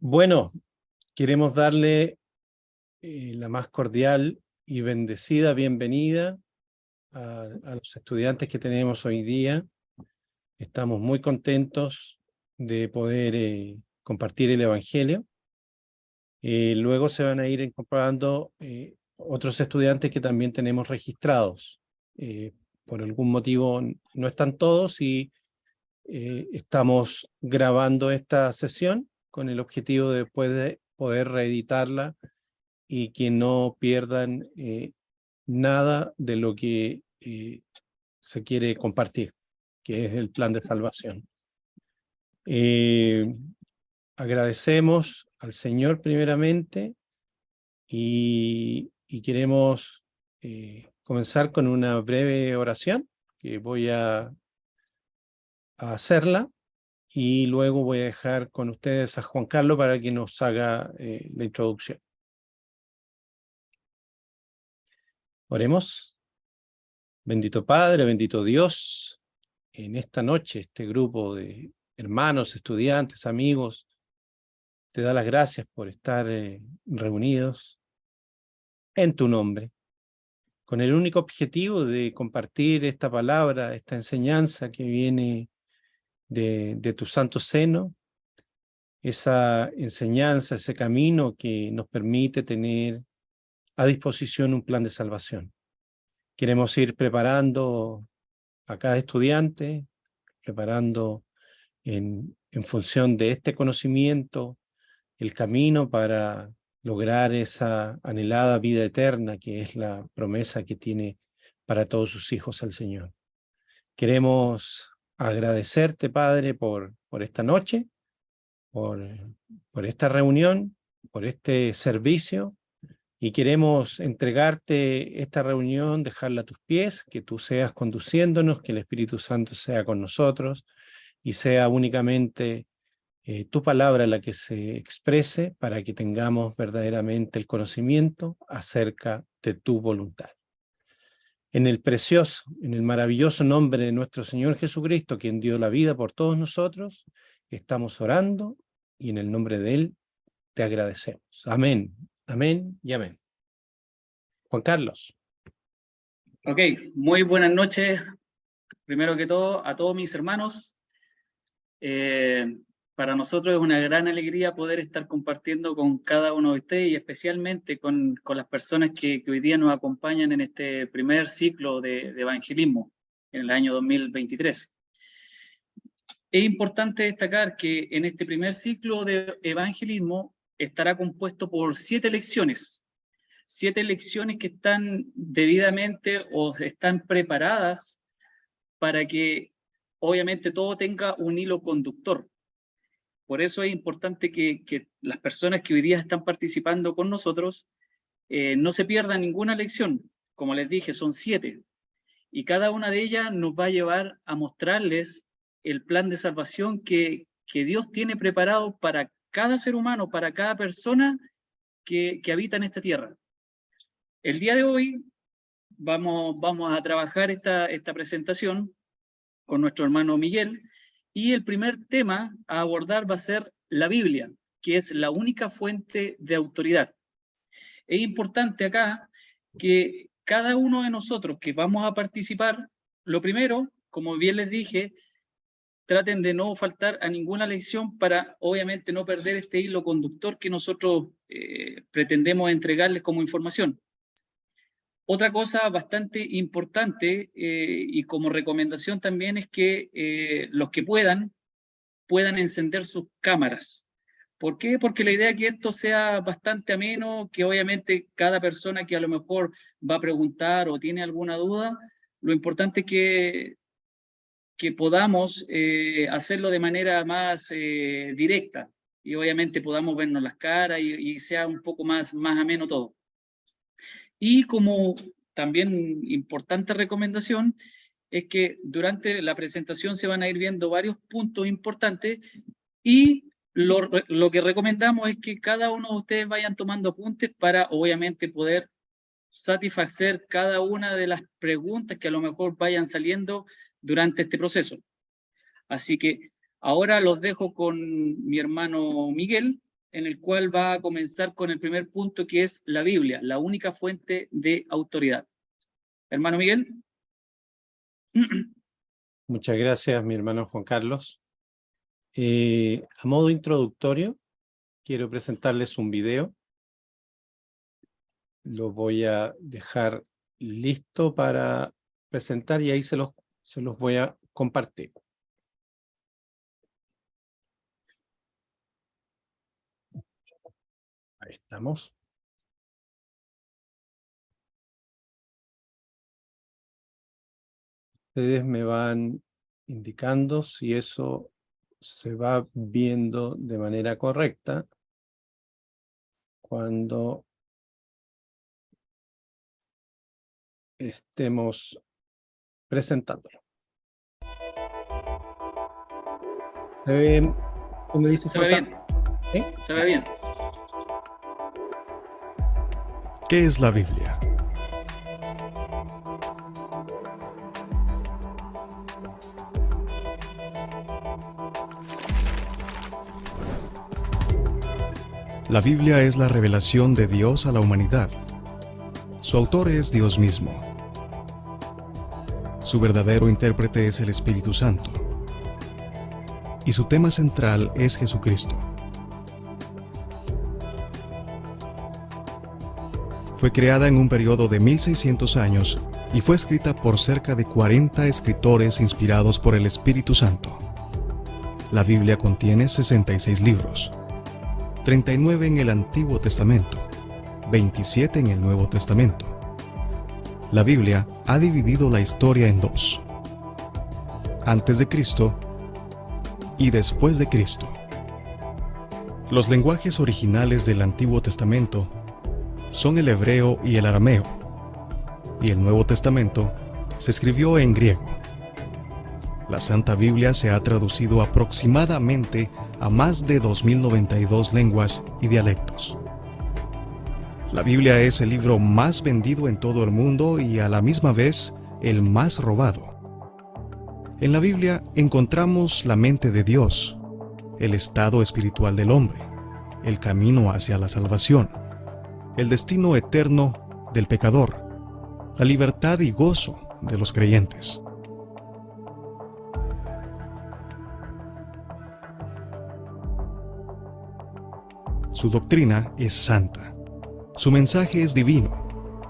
Bueno, queremos darle la más cordial y bendecida bienvenida a los estudiantes que tenemos hoy día. Estamos muy contentos de poder compartir el Evangelio. Luego se van a ir incorporando otros estudiantes que también tenemos registrados. Por algún motivo no están todos y estamos grabando esta sesión con el objetivo de poder reeditarla y que no pierdan nada de lo que se quiere compartir, que es el plan de salvación. Agradecemos al Señor primeramente y queremos comenzar con una breve oración que voy a hacerla. Y luego voy a dejar con ustedes a Juan Carlos para que nos haga la introducción. Oremos. Bendito Padre, bendito Dios, en esta noche este grupo de hermanos, estudiantes, amigos, te da las gracias por estar reunidos en tu nombre, con el único objetivo de compartir esta palabra, esta enseñanza que viene de tu santo seno, esa enseñanza, ese camino que nos permite tener a disposición un plan de salvación. Queremos ir preparando a cada estudiante, preparando en función de este conocimiento el camino para lograr esa anhelada vida eterna que es la promesa que tiene para todos sus hijos el Señor. Queremos agradecerte, Padre, por esta noche, por esta reunión, por este servicio, y queremos entregarte esta reunión, dejarla a tus pies, que tú seas conduciéndonos, que el Espíritu Santo sea con nosotros y sea únicamente tu palabra la que se exprese para que tengamos verdaderamente el conocimiento acerca de tu voluntad. En el precioso, en el maravilloso nombre de nuestro Señor Jesucristo, quien dio la vida por todos nosotros, estamos orando y en el nombre de Él te agradecemos. Amén, amén y amén. Juan Carlos. Ok, muy buenas noches, primero que todo, a todos mis hermanos. Para nosotros es una gran alegría poder estar compartiendo con cada uno de ustedes y especialmente con las personas que hoy día nos acompañan en este primer ciclo de evangelismo en el año 2023. Es importante destacar que en este primer ciclo de evangelismo estará compuesto por 7 lecciones. 7 lecciones que están debidamente o están preparadas para que obviamente todo tenga un hilo conductor. Por eso es importante que las personas que hoy día están participando con nosotros no se pierdan ninguna lección. Como les dije, son 7. Y cada una de ellas nos va a llevar a mostrarles el plan de salvación que Dios tiene preparado para cada ser humano, para cada persona que habita en esta tierra. El día de hoy vamos a trabajar esta presentación con nuestro hermano Miguel, y el primer tema a abordar va a ser la Biblia, que es la única fuente de autoridad. Es importante acá que cada uno de nosotros que vamos a participar, lo primero, como bien les dije, traten de no faltar a ninguna lección para obviamente no perder este hilo conductor que nosotros pretendemos entregarles como información. Otra cosa bastante importante y como recomendación también es que los que puedan encender sus cámaras. ¿Por qué? Porque la idea es que esto sea bastante ameno, que obviamente cada persona que a lo mejor va a preguntar o tiene alguna duda, lo importante es que podamos hacerlo de manera más directa y obviamente podamos vernos las caras y sea un poco más ameno todo. Y como también importante recomendación es que durante la presentación se van a ir viendo varios puntos importantes y lo que recomendamos es que cada uno de ustedes vayan tomando apuntes para obviamente poder satisfacer cada una de las preguntas que a lo mejor vayan saliendo durante este proceso. Así que ahora los dejo con mi hermano Miguel en el cual va a comenzar con el primer punto, que es la Biblia, la única fuente de autoridad. Hermano Miguel. Muchas gracias, mi hermano Juan Carlos. A modo introductorio, quiero presentarles un video. Lo voy a dejar listo para presentar y ahí se los voy a compartir. Ahí estamos. Ustedes me van indicando si eso se va viendo de manera correcta cuando estemos presentándolo. ¿Se ve? ¿Tú me dices, Se ve bien. ¿Sí? Se ve bien. ¿Qué es la Biblia? La Biblia es la revelación de Dios a la humanidad. Su autor es Dios mismo. Su verdadero intérprete es el Espíritu Santo. Y su tema central es Jesucristo. Fue creada en un periodo de 1600 años y fue escrita por cerca de 40 escritores inspirados por el Espíritu Santo. La Biblia contiene 66 libros, 39 en el Antiguo Testamento, 27 en el Nuevo Testamento. La Biblia ha dividido la historia en dos: antes de Cristo y después de Cristo. Los lenguajes originales del Antiguo Testamento son el hebreo y el arameo, y el Nuevo Testamento se escribió en griego. La Santa Biblia se ha traducido aproximadamente a más de 2092 lenguas y dialectos. La Biblia es el libro más vendido en todo el mundo y a la misma vez el más robado. En la Biblia encontramos la mente de Dios, el estado espiritual del hombre, el camino hacia la salvación, el destino eterno del pecador, la libertad y gozo de los creyentes. Su doctrina es santa, su mensaje es divino,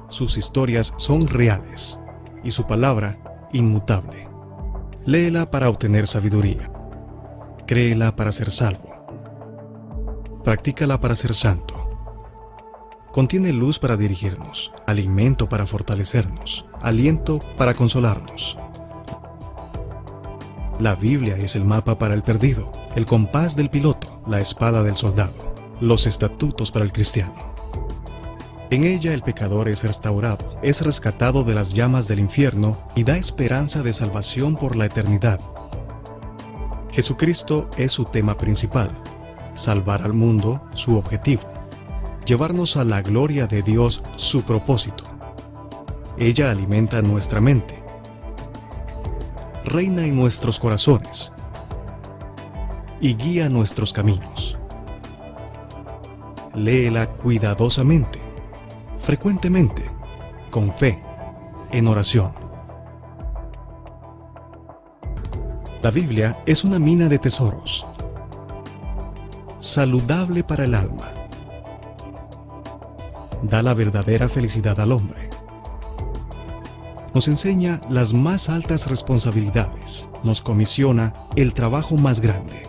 sus historias son reales y su palabra inmutable. Léela para obtener sabiduría, créela para ser salvo, practícala para ser santo. Contiene luz para dirigirnos, alimento para fortalecernos, aliento para consolarnos. La Biblia es el mapa para el perdido, el compás del piloto, la espada del soldado, los estatutos para el cristiano. En ella el pecador es restaurado, es rescatado de las llamas del infierno y da esperanza de salvación por la eternidad. Jesucristo es su tema principal, salvar al mundo su objetivo, llevarnos a la gloria de Dios su propósito. Ella alimenta nuestra mente, reina en nuestros corazones y guía nuestros caminos. Léela cuidadosamente, frecuentemente, con fe, en oración. La Biblia es una mina de tesoros, saludable para el alma. Da la verdadera felicidad al hombre. Nos enseña las más altas responsabilidades, nos comisiona el trabajo más grande,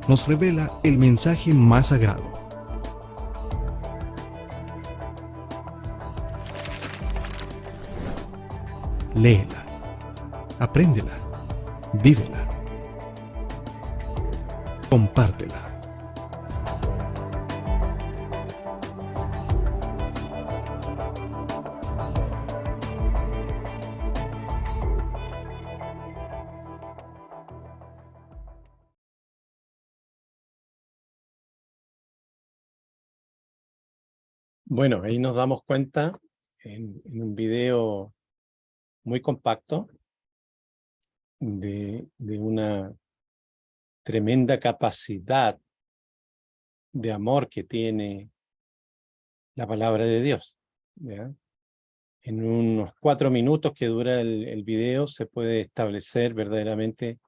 nos revela el mensaje más sagrado. Léela, apréndela, vívela, compártela. Bueno, ahí nos damos cuenta en un video muy compacto de una tremenda capacidad de amor que tiene la palabra de Dios, ¿ya? En unos 4 minutos que dura el video se puede establecer verdaderamente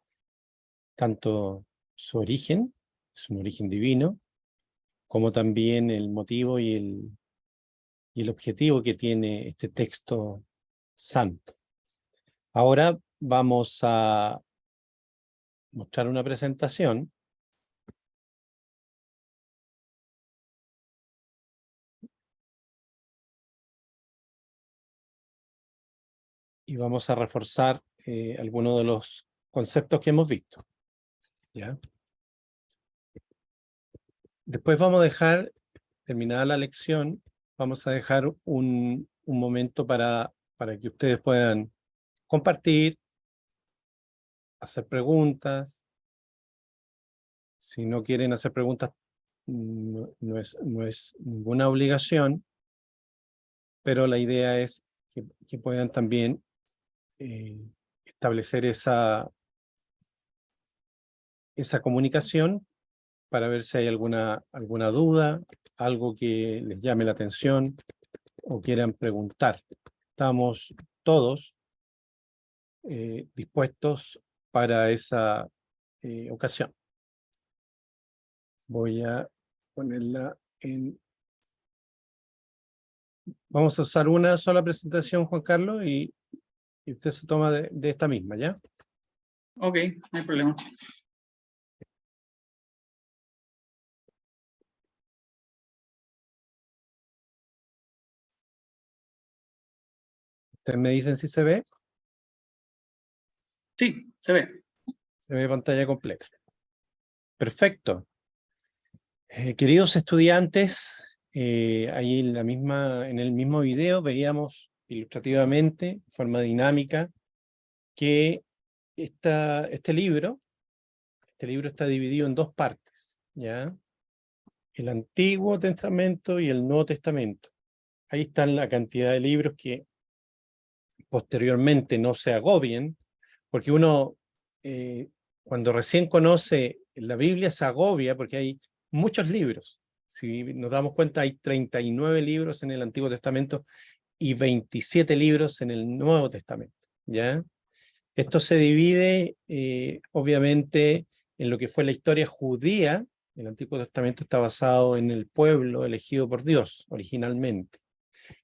tanto su origen, es un origen divino, como también el motivo y el objetivo que tiene este texto santo. Ahora vamos a mostrar una presentación y vamos a reforzar algunos de los conceptos que hemos visto, ¿ya? Después vamos a dejar, terminada la lección, vamos a dejar un momento para que ustedes puedan compartir, hacer preguntas. Si no quieren hacer preguntas, no es ninguna obligación, pero la idea es que puedan también establecer esa comunicación para ver si hay alguna duda, algo que les llame la atención o quieran preguntar. Estamos todos dispuestos para esa ocasión. Voy a ponerla en... Vamos a usar una sola presentación, Juan Carlos, y usted se toma de esta misma, ¿ya? Ok, no hay problema. Ustedes me dicen si se ve. Sí, se ve. Se ve pantalla completa. Perfecto. Queridos estudiantes, ahí en el mismo video veíamos ilustrativamente, de forma dinámica, que este libro está dividido en 2 partes, ¿ya? El Antiguo Testamento y el Nuevo Testamento. Ahí están la cantidad de libros que posteriormente no se agobien, porque uno, cuando recién conoce la Biblia, se agobia porque hay muchos libros. Si nos damos cuenta, hay 39 libros en el Antiguo Testamento y 27 libros en el Nuevo Testamento, ¿ya? Esto se divide, obviamente, en lo que fue la historia judía. El Antiguo Testamento está basado en el pueblo elegido por Dios, originalmente.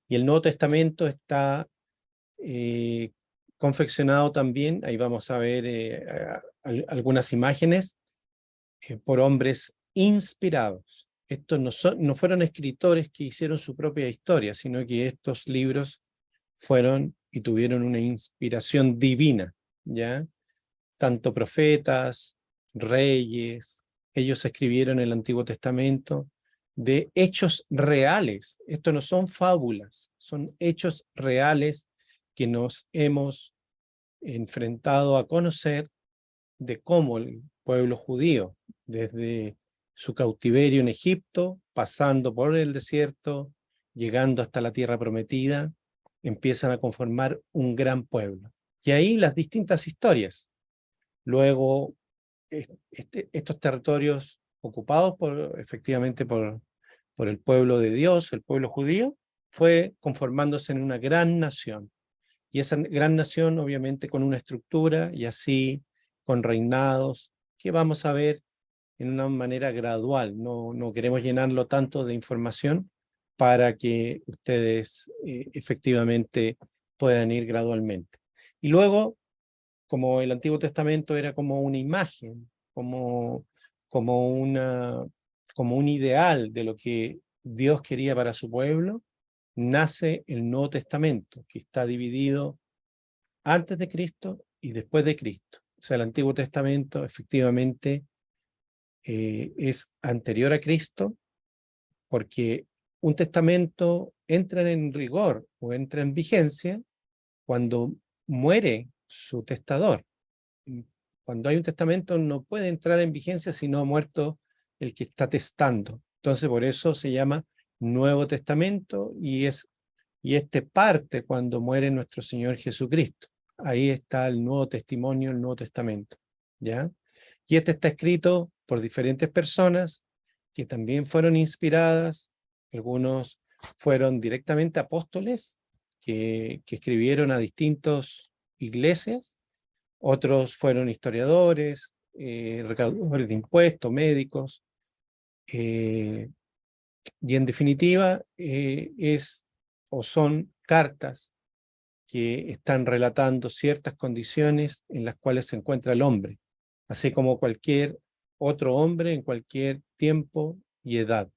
Y el Nuevo Testamento está confeccionado también, ahí vamos a ver algunas imágenes, por hombres inspirados. Estos no fueron escritores que hicieron su propia historia, sino que estos libros fueron y tuvieron una inspiración divina, ¿ya? Tanto profetas, reyes, ellos escribieron el Antiguo Testamento de hechos reales. Esto no son fábulas, son hechos reales que nos hemos enfrentado a conocer de cómo el pueblo judío, desde su cautiverio en Egipto, pasando por el desierto, llegando hasta la tierra prometida, empiezan a conformar un gran pueblo. Y ahí las distintas historias. Luego, estos territorios ocupados efectivamente por el pueblo de Dios, el pueblo judío, fue conformándose en una gran nación. Y esa gran nación, obviamente, con una estructura y así con reinados, que vamos a ver en una manera gradual. No queremos llenarlo tanto de información para que ustedes efectivamente puedan ir gradualmente. Y luego, como el Antiguo Testamento era como una imagen, como un ideal de lo que Dios quería para su pueblo, nace el Nuevo Testamento, que está dividido antes de Cristo y después de Cristo. O sea, el Antiguo Testamento efectivamente es anterior a Cristo, porque un testamento entra en rigor o entra en vigencia cuando muere su testador. Cuando hay un testamento no puede entrar en vigencia si no ha muerto el que está testando. Entonces por eso se llama Nuevo Testamento y este parte cuando muere nuestro Señor Jesucristo. Ahí está el Nuevo Testimonio, el Nuevo Testamento, ¿ya? Y este está escrito por diferentes personas que también fueron inspiradas. Algunos fueron directamente apóstoles que escribieron a distintas iglesias. Otros fueron historiadores, recaudadores de impuestos, médicos. Y en definitiva es o son cartas que están relatando ciertas condiciones en las cuales se encuentra el hombre, así como cualquier otro hombre en cualquier tiempo y edad.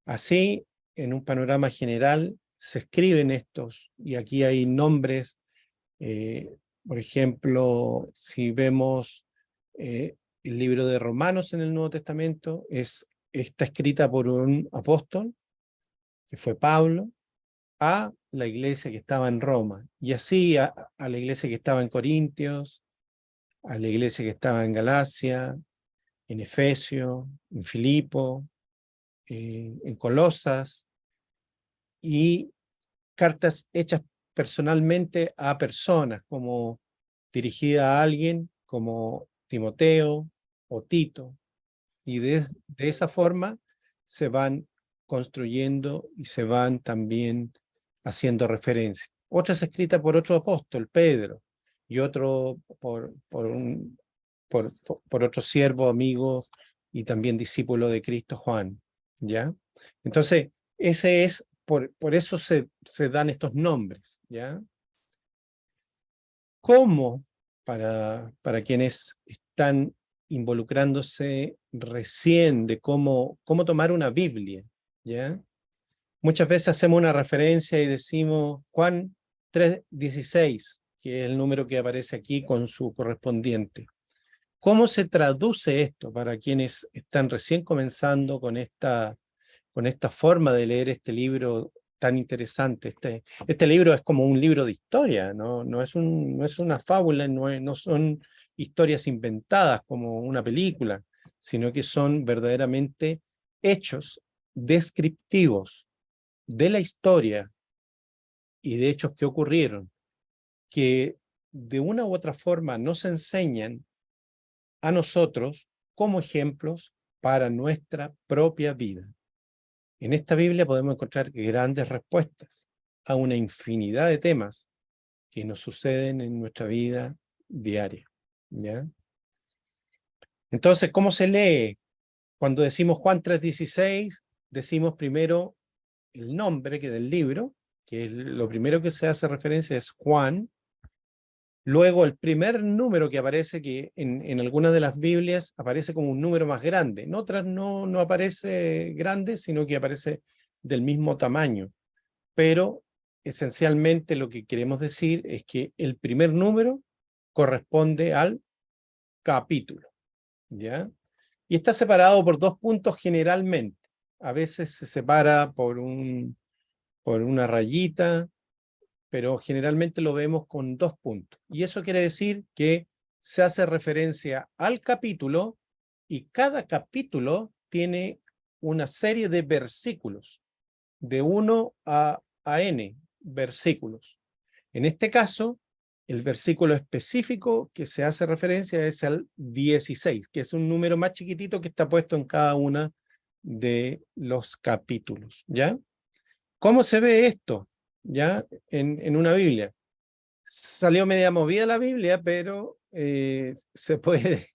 Así, en un panorama general, se escriben estos, y aquí hay nombres, por ejemplo, si vemos el libro de Romanos en el Nuevo Testamento, está escrita por un apóstol, que fue Pablo, a la iglesia que estaba en Roma, y así a la iglesia que estaba en Corintios, a la iglesia que estaba en Galacia, en Efesio, en Filipo, en Colosas, y cartas hechas personalmente a personas, como dirigida a alguien como Timoteo o Tito, y de esa forma se van construyendo y se van también haciendo referencia. Otras escritas por otro apóstol, Pedro, y otro por otro siervo, amigo y también discípulo de Cristo, Juan, ¿ya? Entonces, ese es, por eso se dan estos nombres, ¿ya? ¿Cómo, para quienes están involucrándose recién de cómo tomar una Biblia, ¿ya? Muchas veces hacemos una referencia y decimos Juan 3:16, que es el número que aparece aquí con su correspondiente. ¿Cómo se traduce esto para quienes están recién comenzando con esta forma de leer este libro tan interesante? Este libro es como un libro de historia, no es una fábula, no son historias inventadas como una película, sino que son verdaderamente hechos descriptivos de la historia y de hechos que ocurrieron, que de una u otra forma nos enseñan a nosotros como ejemplos para nuestra propia vida. En esta Biblia podemos encontrar grandes respuestas a una infinidad de temas que nos suceden en nuestra vida diaria, ¿ya? Entonces, ¿cómo se lee? Cuando decimos Juan 3:16, decimos primero el nombre del libro, que es lo primero que se hace referencia es Juan. Luego el primer número que aparece, que en algunas de las Biblias aparece como un número más grande. En otras no aparece grande, sino que aparece del mismo tamaño. Pero esencialmente lo que queremos decir es que el primer número corresponde al capítulo, ¿ya? Y está separado por 2 puntos generalmente. A veces se separa por una rayita, pero generalmente lo vemos con 2 puntos. Y eso quiere decir que se hace referencia al capítulo, y cada capítulo tiene una serie de versículos, de 1 a n versículos. En este caso, el versículo específico que se hace referencia es al 16, que es un número más chiquitito que está puesto en cada uno de los capítulos, ¿ya? ¿Cómo se ve esto, ya, en una Biblia? Salió media movida la Biblia, pero se puede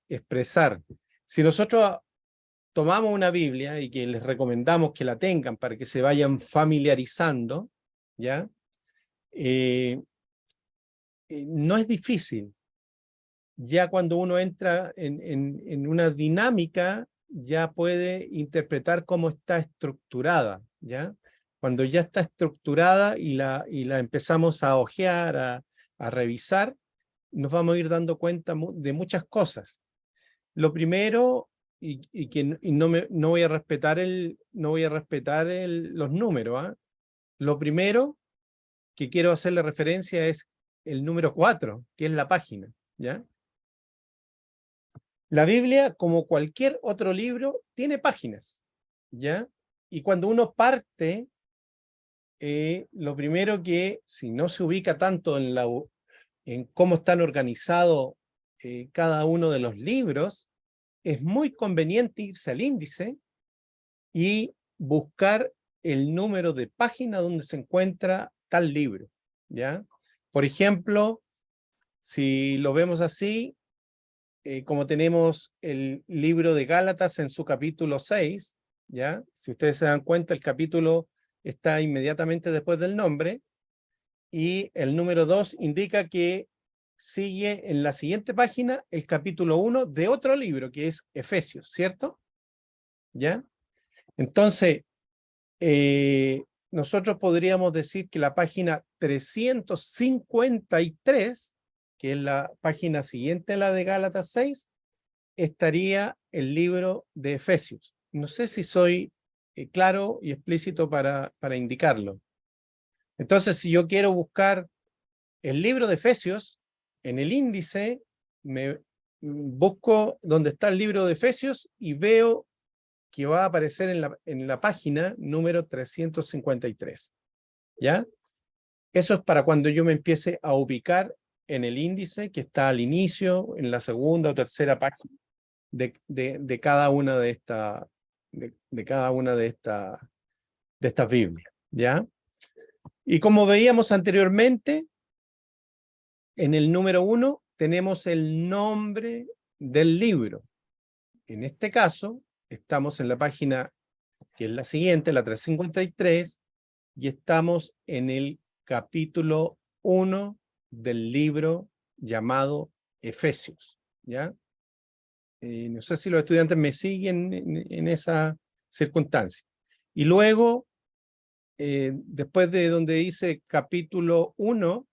expresar. Si nosotros tomamos una Biblia, y que les recomendamos que la tengan para que se vayan familiarizando, ¿ya? No es difícil. Ya cuando uno entra en una dinámica, ya puede interpretar cómo está estructurada, ¿ya? Cuando ya está estructurada y la empezamos a hojear, a revisar, nos vamos a ir dando cuenta de muchas cosas. Lo primero, no voy a respetar los números, ¿ah? Lo primero que quiero hacerle referencia es el número 4, que es la página, ¿ya? La Biblia, como cualquier otro libro, tiene páginas, ¿ya? Y cuando uno parte, lo primero que, si no se ubica tanto en cómo están organizados cada uno de los libros, es muy conveniente irse al índice y buscar el número de página donde se encuentra tal libro, ¿ya? Por ejemplo, si lo vemos así, como tenemos el libro de Gálatas en su capítulo 6, ¿ya? Si ustedes se dan cuenta, el capítulo está inmediatamente después del nombre, y el número 2 indica que sigue en la siguiente página el capítulo 1 de otro libro, que es Efesios, ¿cierto? ¿Ya? Entonces, nosotros podríamos decir que la página 353, que es la página siguiente a la de Gálatas 6, estaría el libro de Efesios. No sé si soy claro y explícito para indicarlo. Entonces, si yo quiero buscar el libro de Efesios, en el índice me busco donde está el libro de Efesios y veo que va a aparecer en la página número 353. ¿Ya? Eso es para cuando yo me empiece a ubicar en el índice que está al inicio, en la segunda o tercera página de cada una de estas Biblias. ¿Ya? Y como veíamos anteriormente, en el número 1 tenemos el nombre del libro. En este caso, estamos en la página que es la siguiente, la 353, y estamos en el capítulo 1 del libro llamado Efesios, ¿ya? No sé si los estudiantes me siguen en esa circunstancia. Y luego, después de donde dice capítulo 1,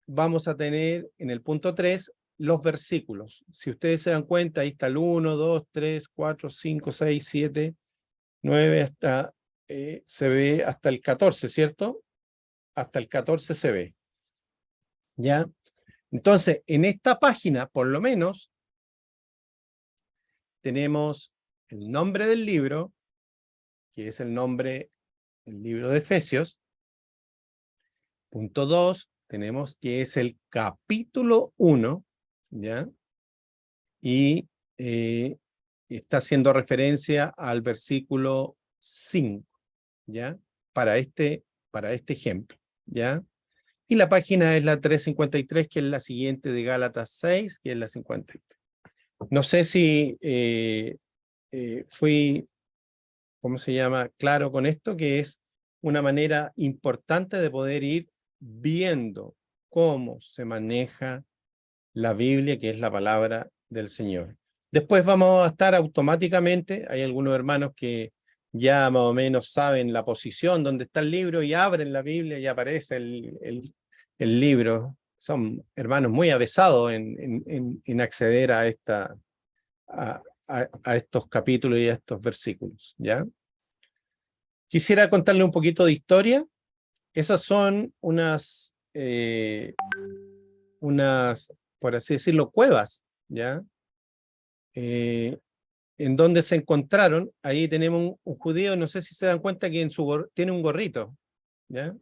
vamos a tener en el punto 3 los versículos. Si ustedes se dan cuenta, ahí está el 1, 2, 3, 4, 5, 6, 7, 9, hasta, se ve hasta el 14, ¿cierto? Hasta el 14 se ve. ¿Ya? Entonces, en esta página, por lo menos, tenemos el nombre del libro, que es el nombre del libro de Efesios. Punto 2, tenemos que es el capítulo 1, ¿ya? Y está haciendo referencia al versículo 5, ¿ya? Para este ejemplo, ¿ya? Y la página es la 353, que es la siguiente de Gálatas 6, que es la 53. No sé si fui, ¿cómo se llama?, claro con esto, que es una manera importante de poder ir viendo cómo se maneja la Biblia, que es la palabra del Señor. Después vamos a estar automáticamente, hay algunos hermanos que ya más o menos saben la posición donde está el libro y abren la Biblia y aparece el libro. Son hermanos muy avesados en acceder a estos capítulos y a estos versículos, ¿ya? Quisiera contarle un poquito de historia. Esas son unas, por así decirlo, cuevas, ¿ya? En donde se encontraron, ahí tenemos un judío, no sé si se dan cuenta que tiene un gorrito, ¿ya?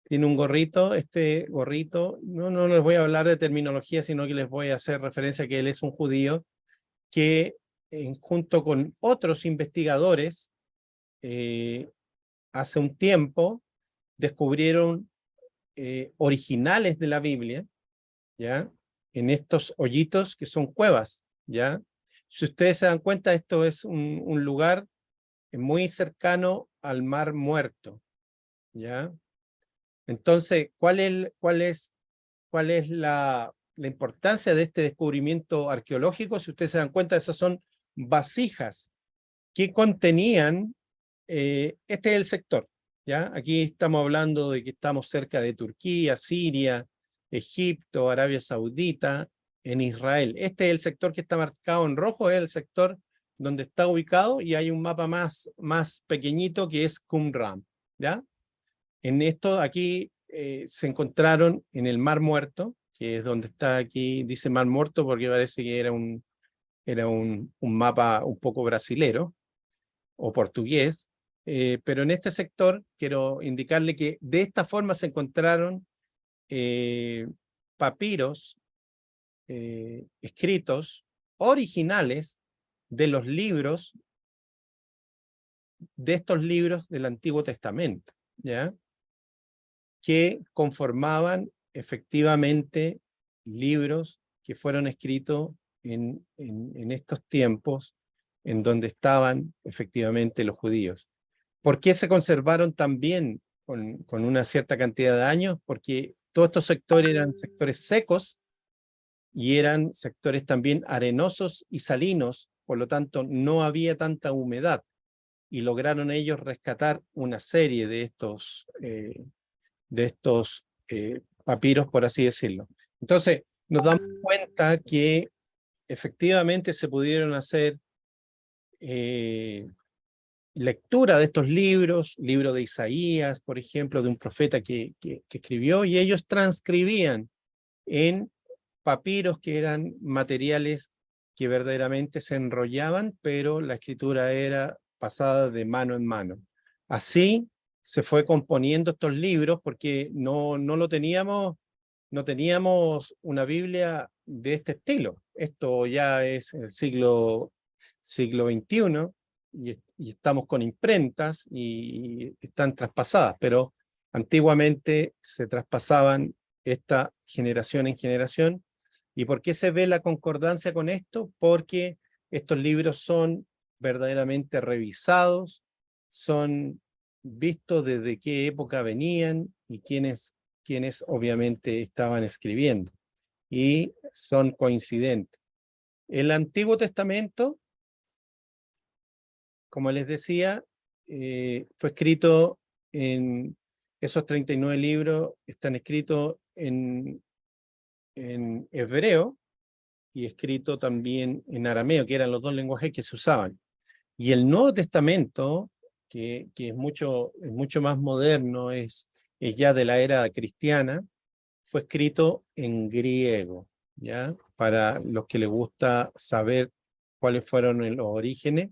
Tiene un gorrito, este gorrito, no les voy a hablar de terminología, sino que les voy a hacer referencia a que él es un judío que junto con otros investigadores hace un tiempo descubrieron originales de la Biblia, ¿ya? En estos hoyitos que son cuevas, ¿ya? Si ustedes se dan cuenta, esto es un lugar muy cercano al Mar Muerto, ¿ya? Entonces, ¿cuál es la importancia de este descubrimiento arqueológico? Si ustedes se dan cuenta, esas son vasijas que contenían, este es el sector, ¿ya? Aquí estamos hablando de que estamos cerca de Turquía, Siria, Egipto, Arabia Saudita, en Israel. Este es el sector que está marcado en rojo, es el sector donde está ubicado, y hay un mapa más pequeñito que es Qumran, ¿ya? En esto aquí se encontraron en el Mar Muerto, que es donde está aquí, dice Mar Muerto porque parece que era un mapa un poco brasilero o portugués, pero en este sector quiero indicarle que de esta forma se encontraron papiros escritos originales de los libros, de estos libros del Antiguo Testamento, ¿ya? Que conformaban efectivamente libros que fueron escritos en estos tiempos en donde estaban efectivamente los judíos. ¿Por qué se conservaron tan bien con una cierta cantidad de años? Porque todos estos sectores eran sectores secos y eran sectores también arenosos y salinos, por lo tanto no había tanta humedad, y lograron ellos rescatar una serie de estos papiros, por así decirlo. Entonces, nos damos cuenta que efectivamente se pudieron hacer lectura de estos libros, libro de Isaías, por ejemplo, de un profeta que escribió, y ellos transcribían en papiros que eran materiales que verdaderamente se enrollaban, pero la escritura era pasada de mano en mano. Así se fue componiendo estos libros porque no teníamos una Biblia de este estilo. Esto ya es el siglo XXI y estamos con imprentas y están traspasadas, pero antiguamente se traspasaban esta generación en generación. ¿Y por qué se ve la concordancia con esto? Porque estos libros son verdaderamente revisados, son vistos desde qué época venían y quiénes obviamente estaban escribiendo, y son coincidentes. El Antiguo Testamento, como les decía, fue escrito en esos 39 libros, están escritos en hebreo y escrito también en arameo, que eran los dos lenguajes que se usaban. Y el Nuevo Testamento, que es mucho más moderno, es ya de la era cristiana, fue escrito en griego, ¿ya? Para los que les gusta saber cuáles fueron los orígenes,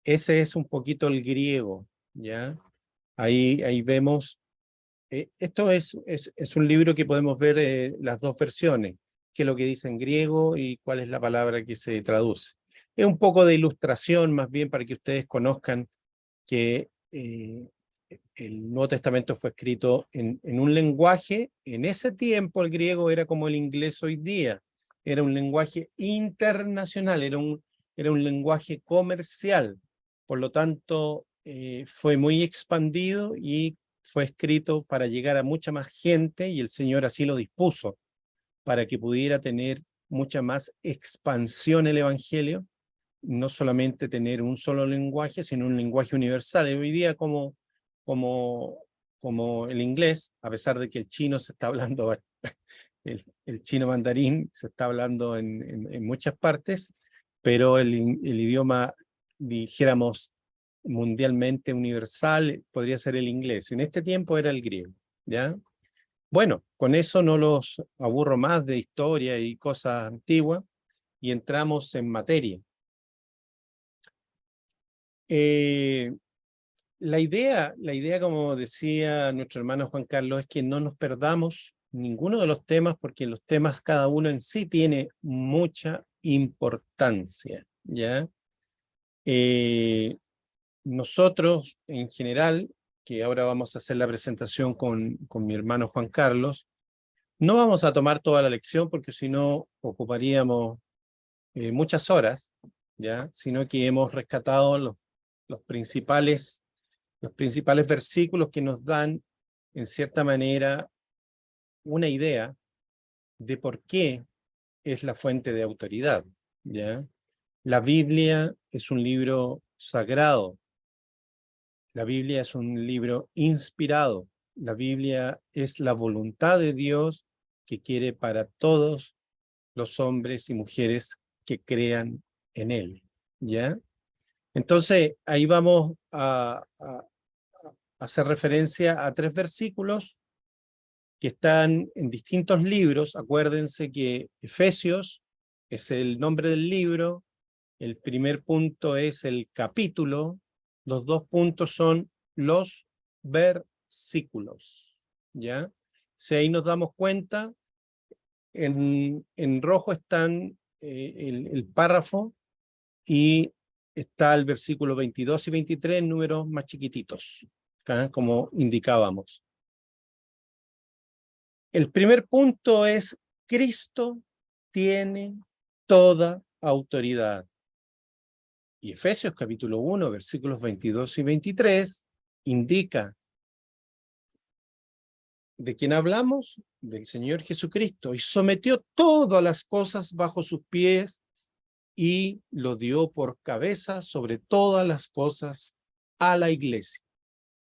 ese es un poquito el griego, ¿ya? Ahí vemos, esto es un libro que podemos ver las dos versiones, qué es lo que dice en griego y cuál es la palabra que se traduce. Es un poco de ilustración más bien para que ustedes conozcan que el Nuevo Testamento fue escrito en un lenguaje, en ese tiempo el griego era como el inglés hoy día, era un lenguaje internacional, era un lenguaje comercial, por lo tanto fue muy expandido y fue escrito para llegar a mucha más gente, y el Señor así lo dispuso, para que pudiera tener mucha más expansión el Evangelio, no solamente tener un solo lenguaje, sino un lenguaje universal. Y hoy día como el inglés, a pesar de que el chino se está hablando, el chino mandarín se está hablando en muchas partes, pero el idioma, dijéramos, mundialmente universal podría ser el inglés. En este tiempo era el griego, ¿ya? Bueno, con eso no los aburro más de historia y cosas antiguas, y entramos en materia. La idea, como decía nuestro hermano Juan Carlos, es que no nos perdamos ninguno de los temas, porque los temas cada uno en sí tiene mucha importancia, ¿ya? Nosotros, en general, que ahora vamos a hacer la presentación con mi hermano Juan Carlos, no vamos a tomar toda la lección porque si no ocuparíamos muchas horas, ¿ya? Sino que hemos rescatado los principales versículos que nos dan, en cierta manera, una idea de por qué es la fuente de autoridad, ¿ya? La Biblia es un libro sagrado. La Biblia es un libro inspirado. La Biblia es la voluntad de Dios que quiere para todos los hombres y mujeres que crean en Él, ¿ya? Entonces, ahí vamos a hacer referencia a 3 versículos que están en distintos libros. Acuérdense que Efesios es el nombre del libro, el primer punto es el capítulo, los 2 puntos son los versículos, ¿ya? Si ahí nos damos cuenta, en rojo están el párrafo y está el versículo 22 y 23 en números más chiquititos, ¿ah? Como indicábamos. El primer punto es: Cristo tiene toda autoridad. Y Efesios capítulo 1, versículos 22 y 23 indica de quién hablamos, del Señor Jesucristo, y sometió todas las cosas bajo sus pies y lo dio por cabeza sobre todas las cosas a la iglesia,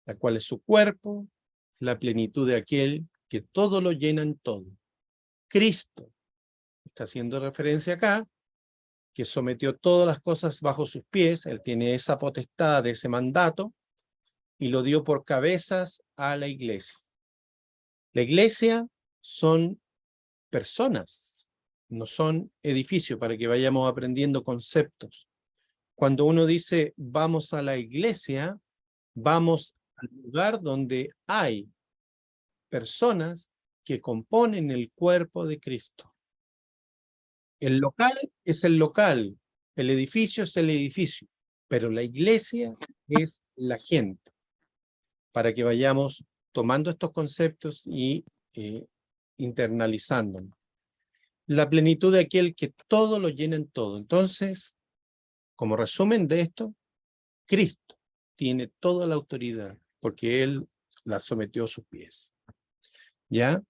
la cual es su cuerpo, la plenitud de aquel que todo lo llena en todo. Cristo está haciendo referencia acá, que sometió todas las cosas bajo sus pies. Él tiene esa potestad, ese mandato, y lo dio por cabezas a la iglesia. La iglesia son personas, no son edificios, para que vayamos aprendiendo conceptos. Cuando uno dice vamos a la iglesia, vamos al lugar donde hay personas que componen el cuerpo de Cristo. El local es el local, el edificio es el edificio, pero la iglesia es la gente, para que vayamos tomando estos conceptos y internalizándolos. La plenitud de aquel que todo lo llena en todo. Entonces, como resumen de esto, Cristo tiene toda la autoridad, porque Él la sometió a sus pies. ¿Ya?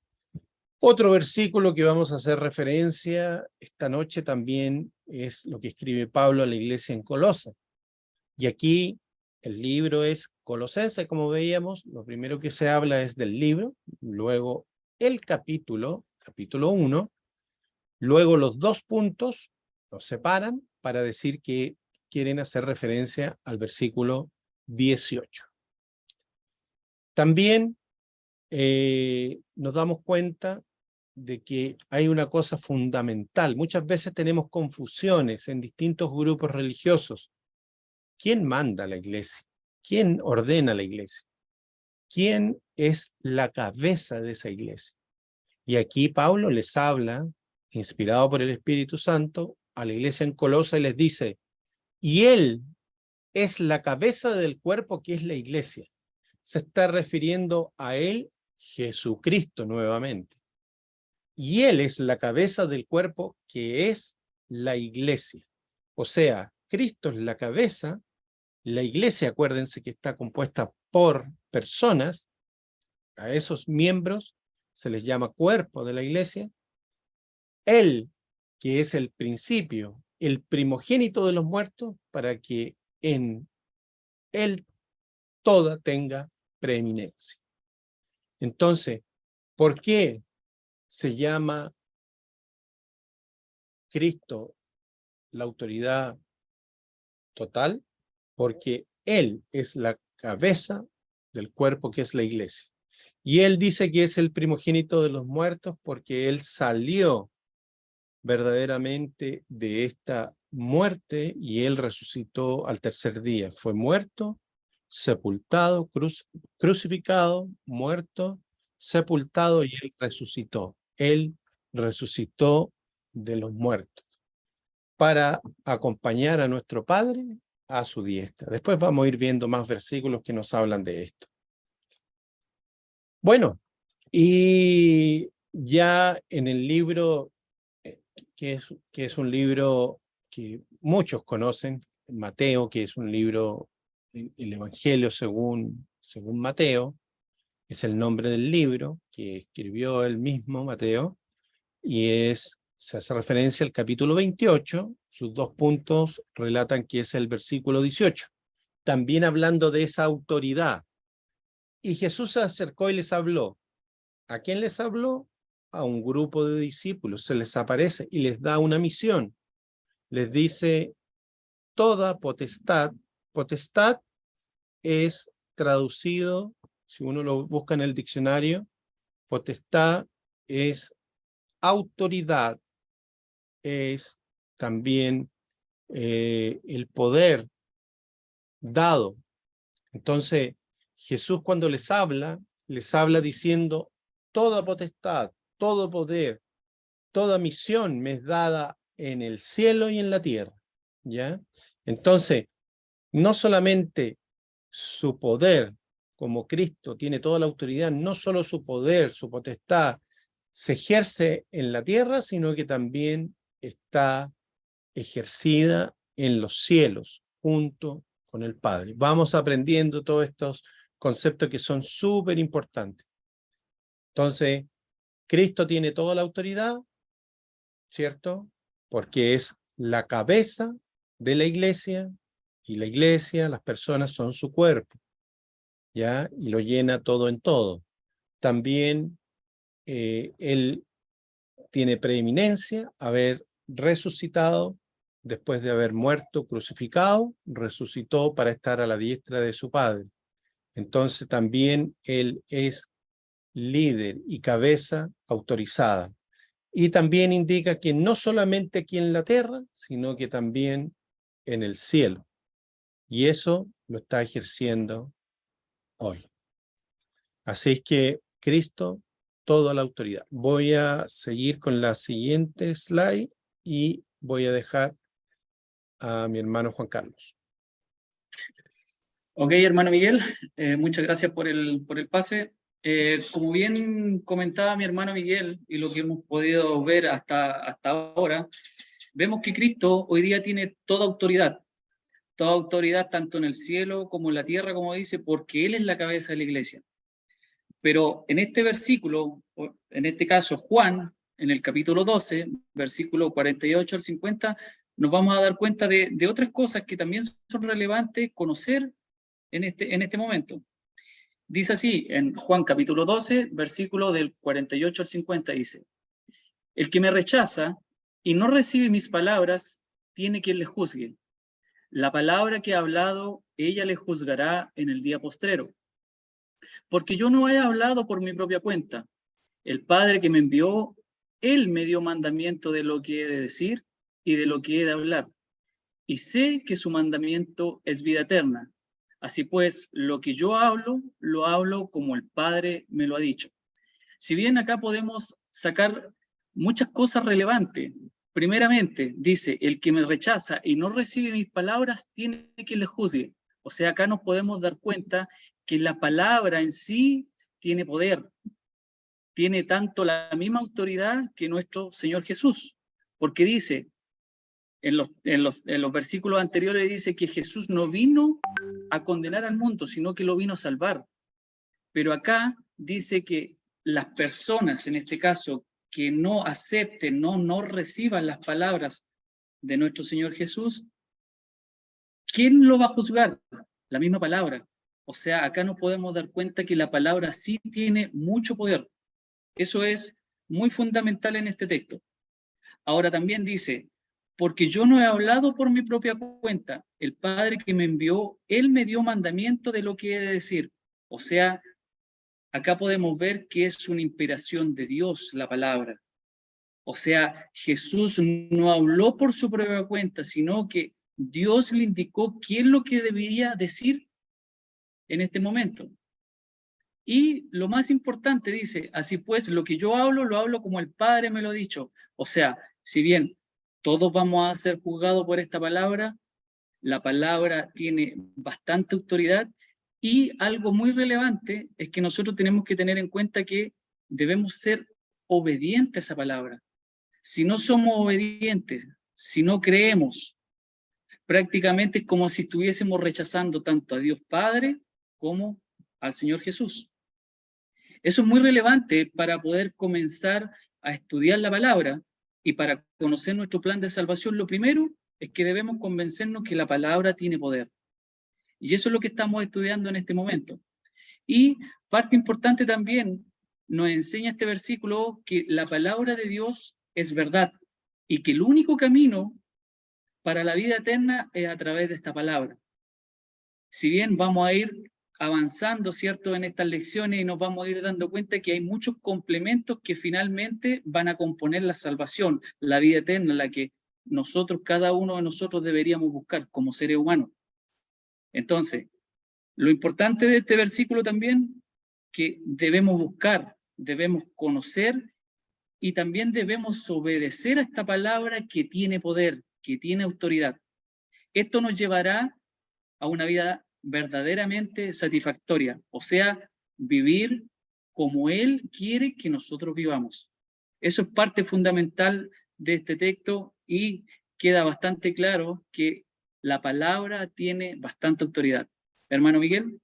Otro versículo que vamos a hacer referencia esta noche también es lo que escribe Pablo a la iglesia en Colosa. Y aquí el libro es Colosenses, como veíamos. Lo primero que se habla es del libro, luego el capítulo 1, luego los dos puntos los separan para decir que quieren hacer referencia al versículo 18. También nos damos cuenta de que hay una cosa fundamental. Muchas veces tenemos confusiones en distintos grupos religiosos. ¿Quién manda a la iglesia? ¿Quién ordena la iglesia? ¿Quién es la cabeza de esa iglesia? Y aquí Pablo les habla, inspirado por el Espíritu Santo, a la iglesia en Colosa y les dice, y él es la cabeza del cuerpo que es la iglesia. Se está refiriendo a él, Jesucristo, nuevamente. Y él es la cabeza del cuerpo que es la iglesia. O sea, Cristo es la cabeza, la iglesia, acuérdense que está compuesta por personas, a esos miembros se les llama cuerpo de la iglesia. Él, que es el principio, el primogénito de los muertos, para que en él toda tenga preeminencia. Entonces, ¿por qué se llama Cristo la autoridad total? Porque Él es la cabeza del cuerpo que es la iglesia. Y Él dice que es el primogénito de los muertos porque Él salió verdaderamente de esta muerte y Él resucitó al tercer día. Fue muerto, sepultado, crucificado, muerto, sepultado y Él resucitó. Él resucitó de los muertos para acompañar a nuestro Padre a su diestra. Después vamos a ir viendo más versículos que nos hablan de esto. Bueno, y ya en el libro, que es un libro que muchos conocen, Mateo, que es un libro, el Evangelio según Mateo, es el nombre del libro que escribió él mismo, Mateo, y se hace referencia al capítulo 28, sus dos puntos relatan que es el versículo 18, también hablando de esa autoridad. Y Jesús se acercó y les habló. ¿A quién les habló? A un grupo de discípulos, se les aparece y les da una misión. Les dice, toda potestad es traducido, si uno lo busca en el diccionario, potestad es autoridad, es también el poder dado. Entonces, Jesús cuando les habla diciendo, toda potestad, todo poder, toda misión me es dada en el cielo y en la tierra, ¿ya? Entonces, no solamente su poder, como Cristo tiene toda la autoridad, no solo su poder, su potestad, se ejerce en la tierra, sino que también está ejercida en los cielos, junto con el Padre. Vamos aprendiendo todos estos conceptos que son súper importantes. Entonces, Cristo tiene toda la autoridad, ¿cierto? Porque es la cabeza de la iglesia, y la iglesia, las personas son su cuerpo, ¿ya? Y lo llena todo en todo. También Él tiene preeminencia, haber resucitado después de haber muerto, crucificado, resucitó para estar a la diestra de su Padre. Entonces también Él es líder y cabeza autorizada. Y también indica que no solamente aquí en la tierra, sino que también en el cielo. Y eso lo está ejerciendo hoy. Así es que Cristo, toda la autoridad. Voy a seguir con la siguiente slide y voy a dejar a mi hermano Juan Carlos. Ok, hermano Miguel, muchas gracias por el pase. Como bien comentaba mi hermano Miguel, y lo que hemos podido ver hasta ahora, vemos que Cristo hoy día tiene toda autoridad tanto en el cielo como en la tierra, como dice, porque Él es la cabeza de la iglesia. Pero en este versículo, en este caso Juan, en el capítulo 12, versículo 48 al 50, nos vamos a dar cuenta de otras cosas que también son relevantes conocer en este momento. Dice así, en Juan capítulo 12, versículo del 48 al 50, dice: el que me rechaza y no recibe mis palabras, tiene quien le juzgue. La palabra que he hablado, ella le juzgará en el día postrero. Porque yo no he hablado por mi propia cuenta. El Padre que me envió, Él me dio mandamiento de lo que he de decir y de lo que he de hablar. Y sé que su mandamiento es vida eterna. Así pues, lo que yo hablo, lo hablo como el Padre me lo ha dicho. Si bien acá podemos sacar muchas cosas relevantes. Primeramente, dice, el que me rechaza y no recibe mis palabras, tiene que le juzgue. O sea, acá nos podemos dar cuenta que la palabra en sí tiene poder. Tiene tanto la misma autoridad que nuestro Señor Jesús. Porque dice, en los versículos anteriores dice que Jesús no vino a condenar al mundo, sino que lo vino a salvar. Pero acá dice que las personas, en este caso, que no acepten, no reciban las palabras de nuestro Señor Jesús, ¿quién lo va a juzgar? La misma palabra. O sea, acá nos podemos dar cuenta que la palabra sí tiene mucho poder. Eso es muy fundamental en este texto. Ahora también dice, porque yo no he hablado por mi propia cuenta. El Padre que me envió, Él me dio mandamiento de lo que he de decir. O sea, acá podemos ver que es una inspiración de Dios la palabra. O sea, Jesús no habló por su propia cuenta, sino que Dios le indicó qué es lo que debería decir en este momento. Y lo más importante dice, así pues, lo que yo hablo, lo hablo como el Padre me lo ha dicho. O sea, si bien todos vamos a ser juzgados por esta palabra, la palabra tiene bastante autoridad. Y algo muy relevante es que nosotros tenemos que tener en cuenta que debemos ser obedientes a esa palabra. Si no somos obedientes, si no creemos, prácticamente es como si estuviésemos rechazando tanto a Dios Padre como al Señor Jesús. Eso es muy relevante para poder comenzar a estudiar la palabra y para conocer nuestro plan de salvación. Lo primero es que debemos convencernos que la palabra tiene poder. Y eso es lo que estamos estudiando en este momento. Y parte importante también nos enseña este versículo que la palabra de Dios es verdad y que el único camino para la vida eterna es a través de esta palabra. Si bien vamos a ir avanzando, ¿cierto?, en estas lecciones y nos vamos a ir dando cuenta que hay muchos complementos que finalmente van a componer la salvación, la vida eterna, la que nosotros, cada uno de nosotros deberíamos buscar como seres humanos. Entonces, lo importante de este versículo también, que debemos buscar, debemos conocer y también debemos obedecer a esta palabra que tiene poder, que tiene autoridad. Esto nos llevará a una vida verdaderamente satisfactoria, o sea, vivir como Él quiere que nosotros vivamos. Eso es parte fundamental de este texto y queda bastante claro que la palabra tiene bastante autoridad. Hermano Miguel.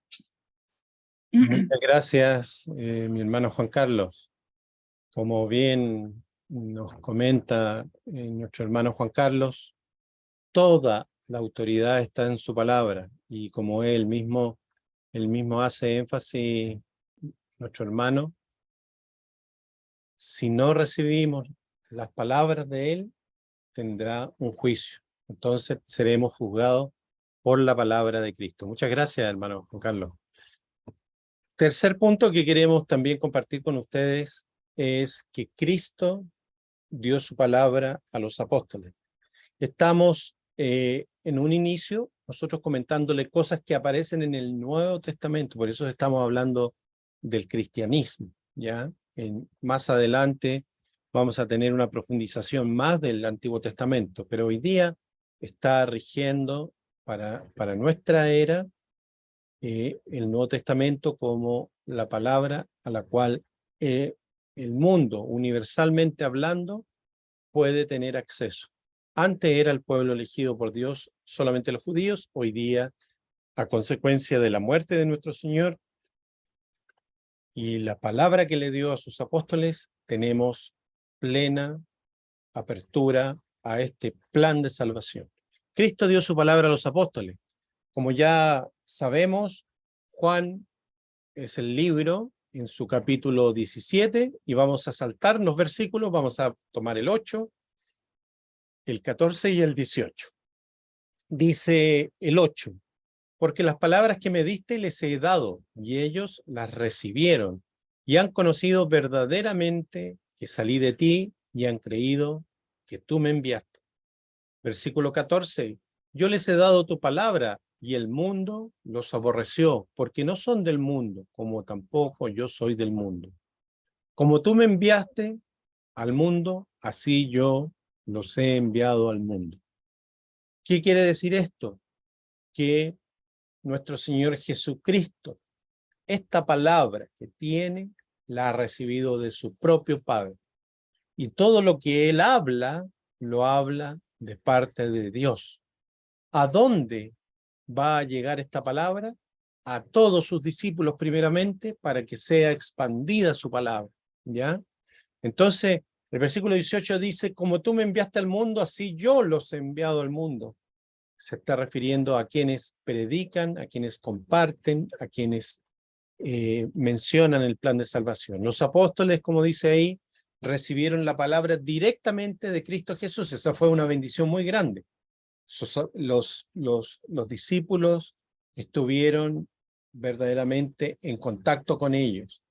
Muchas gracias, mi hermano Juan Carlos. Como bien nos comenta nuestro hermano Juan Carlos, toda la autoridad está en su palabra, y como él mismo hace énfasis, nuestro hermano, si no recibimos las palabras de él, tendrá un juicio. Entonces seremos juzgados por la palabra de Cristo. Muchas gracias, hermano Juan Carlos. Tercer punto que queremos también compartir con ustedes es que Cristo dio su palabra a los apóstoles. Estamos en un inicio, nosotros comentándole cosas que aparecen en el Nuevo Testamento, por eso estamos hablando del cristianismo, ¿ya? Más adelante vamos a tener una profundización más del Antiguo Testamento, pero hoy día está rigiendo para nuestra era el Nuevo Testamento como la palabra a la cual el mundo, universalmente hablando, puede tener acceso. Antes era el pueblo elegido por Dios, solamente los judíos. Hoy día, a consecuencia de la muerte de nuestro Señor y la palabra que le dio a sus apóstoles, tenemos plena apertura a este plan de salvación. Cristo dio su palabra a los apóstoles. Como ya sabemos, Juan es el libro en su capítulo 17, y vamos a saltarnos versículos, vamos a tomar el 8, el 14 y el 18. Dice el 8, porque las palabras que me diste les he dado, y ellos las recibieron, y han conocido verdaderamente que salí de ti, y han creído que tú me enviaste. Versículo 14, yo les he dado tu palabra, y el mundo los aborreció, porque no son del mundo, como tampoco yo soy del mundo. Como tú me enviaste al mundo, así yo los he enviado al mundo. ¿Qué quiere decir esto? Que nuestro Señor Jesucristo, esta palabra que tiene, la ha recibido de su propio Padre. Y todo lo que Él habla, lo habla de parte de Dios. ¿A dónde va a llegar esta palabra? A todos sus discípulos primeramente, para que sea expandida su palabra, ¿ya? Entonces, el versículo 18 dice, como tú me enviaste al mundo, así yo los he enviado al mundo. Se está refiriendo a quienes predican, a quienes comparten, a quienes mencionan el plan de salvación. Los apóstoles, como dice ahí, recibieron la palabra directamente de Cristo Jesús. Esa fue una bendición muy grande. Los discípulos estuvieron verdaderamente en contacto con ellos.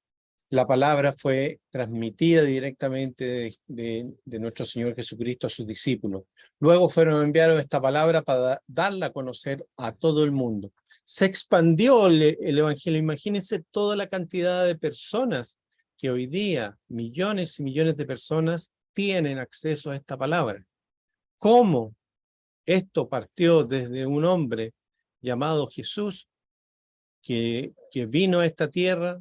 La palabra fue transmitida directamente de nuestro Señor Jesucristo a sus discípulos. Luego fueron enviados esta palabra para darla a conocer a todo el mundo. Se expandió el Evangelio. Imagínense toda la cantidad de personas que hoy día, millones y millones de personas, tienen acceso a esta palabra. ¿Cómo? Esto partió desde un hombre llamado Jesús, que vino a esta tierra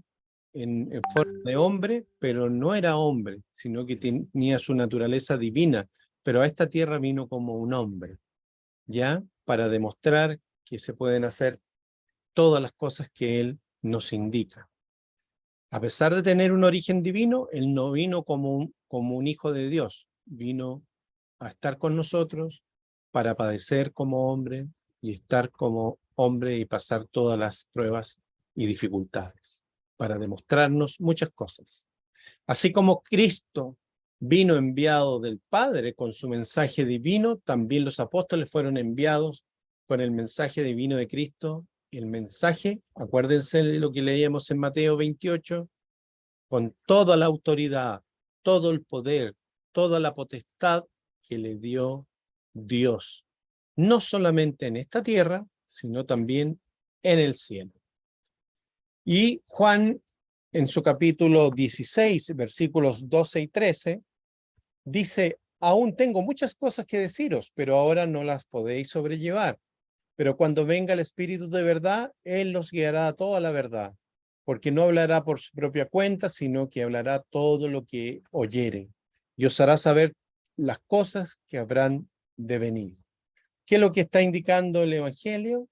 en forma de hombre, pero no era hombre, sino que tenía su naturaleza divina, pero a esta tierra vino como un hombre, ¿ya? Para demostrar que se pueden hacer todas las cosas que Él nos indica. A pesar de tener un origen divino, Él no vino como un hijo de Dios, vino a estar con nosotros para padecer como hombre y estar como hombre y pasar todas las pruebas y dificultades, para demostrarnos muchas cosas. Así como Cristo vino enviado del Padre con su mensaje divino, también los apóstoles fueron enviados con el mensaje divino de Cristo. El mensaje, acuérdense lo que leíamos en Mateo 28, con toda la autoridad, todo el poder, toda la potestad que le dio Dios, no solamente en esta tierra, sino también en el cielo. Y Juan, en su capítulo 16, versículos 12 y 13, Dice, aún tengo muchas cosas que deciros, pero ahora no las podéis sobrellevar. Pero cuando venga el Espíritu de verdad, Él los guiará a toda la verdad, porque no hablará por su propia cuenta, sino que hablará todo lo que oyere, y os hará saber las cosas que habrán de venir. ¿Qué es lo que está indicando el Evangelio?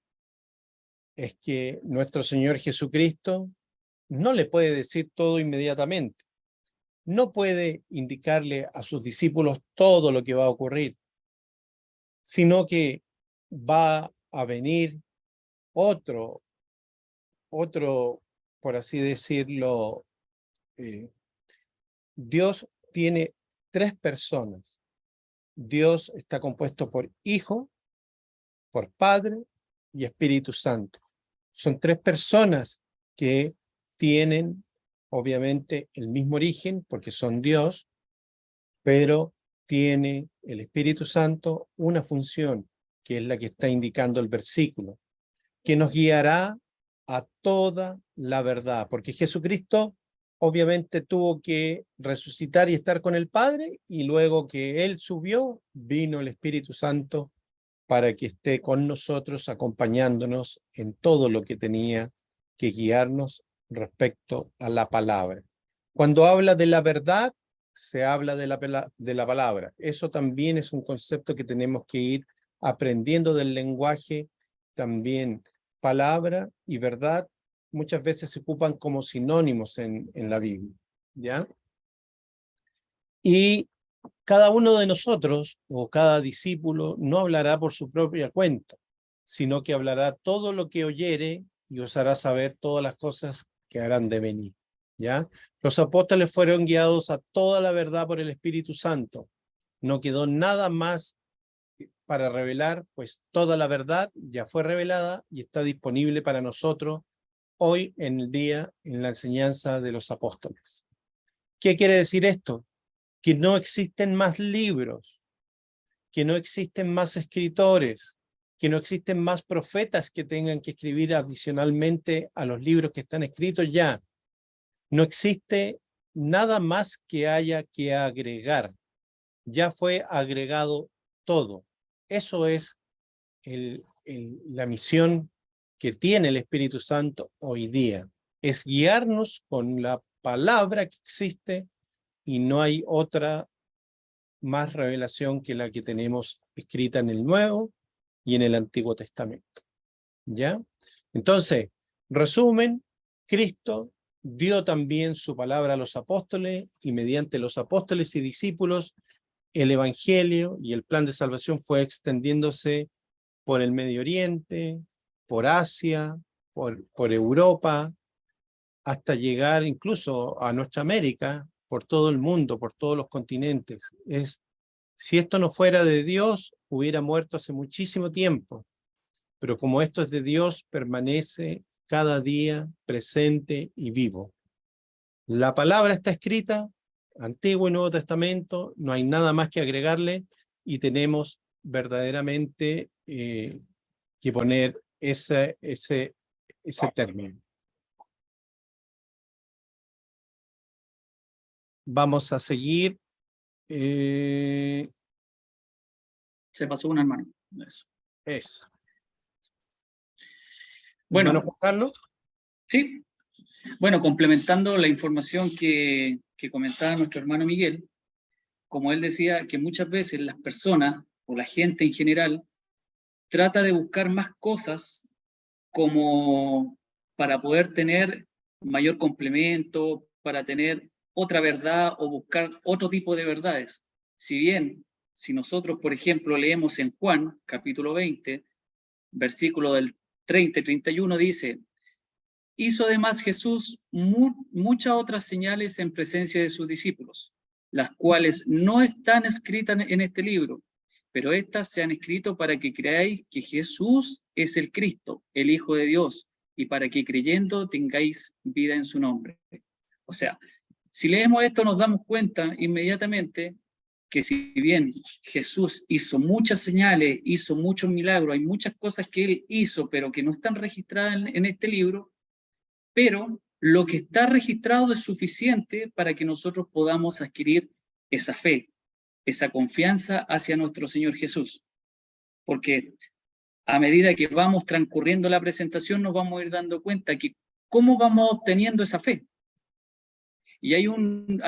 Es que nuestro Señor Jesucristo no le puede decir todo inmediatamente. No puede indicarle a sus discípulos todo lo que va a ocurrir, sino que va a venir otro, por así decirlo, Dios tiene tres personas. Dios está compuesto por Hijo, por Padre y Espíritu Santo. Son tres personas que tienen, obviamente, el mismo origen, porque son Dios, pero tiene el Espíritu Santo una función, que es la que está indicando el versículo, que nos guiará a toda la verdad, porque Jesucristo obviamente tuvo que resucitar y estar con el Padre, y luego que Él subió, vino el Espíritu Santo para que esté con nosotros, acompañándonos en todo lo que tenía que guiarnos respecto a la palabra. Cuando habla de la verdad, se habla de la palabra. Eso también es un concepto que tenemos que ir aprendiendo del lenguaje. También palabra y verdad muchas veces se ocupan como sinónimos en la Biblia, ¿ya? Y cada uno de nosotros o cada discípulo no hablará por su propia cuenta, sino que hablará todo lo que oyere y os hará saber todas las cosas que harán de venir, ¿ya? Los apóstoles fueron guiados a toda la verdad por el Espíritu Santo. No quedó nada más para revelar, pues toda la verdad ya fue revelada y está disponible para nosotros hoy en el día en la enseñanza de los apóstoles. ¿Qué quiere decir esto? Que no existen más libros, que no existen más escritores, que no existen más profetas que tengan que escribir adicionalmente a los libros que están escritos ya. No existe nada más que haya que agregar. Ya fue agregado todo. Eso es la misión que tiene el Espíritu Santo hoy día. Es guiarnos con la palabra que existe, y no hay otra más revelación que la que tenemos escrita en el Nuevo y en el Antiguo Testamento. ¿Ya? Entonces, resumen, Cristo dio también su palabra a los apóstoles, y mediante los apóstoles y discípulos, el Evangelio y el plan de salvación fue extendiéndose por el Medio Oriente, por Asia, por Europa, hasta llegar incluso a nuestra América, por todo el mundo, por todos los continentes. Si esto no fuera de Dios, hubiera muerto hace muchísimo tiempo, pero como esto es de Dios, permanece cada día presente y vivo. La palabra está escrita, Antiguo y Nuevo Testamento, no hay nada más que agregarle, y tenemos verdaderamente que poner ese término. Vamos a seguir. Se pasó un hermano. Eso. Bueno, ¿Hermano Juan Carlos? Sí. Bueno, complementando la información que comentaba nuestro hermano Miguel, como él decía, que muchas veces las personas o la gente en general trata de buscar más cosas como para poder tener mayor complemento, para tener otra verdad o buscar otro tipo de verdades. Si bien, si nosotros, por ejemplo, leemos en Juan, capítulo 20, versículo del 30 y 31, dice: hizo además Jesús muchas otras señales en presencia de sus discípulos, las cuales no están escritas en este libro, pero estas se han escrito para que creáis que Jesús es el Cristo, el Hijo de Dios, y para que creyendo tengáis vida en su nombre. O sea, si leemos esto nos damos cuenta inmediatamente que si bien Jesús hizo muchas señales, hizo muchos milagros, hay muchas cosas que él hizo, pero que no están registradas en este libro, pero lo que está registrado es suficiente para que nosotros podamos adquirir esa fe, esa confianza hacia nuestro Señor Jesús. Porque a medida que vamos transcurriendo la presentación, nos vamos a ir dando cuenta que cómo vamos obteniendo esa fe. Y hay un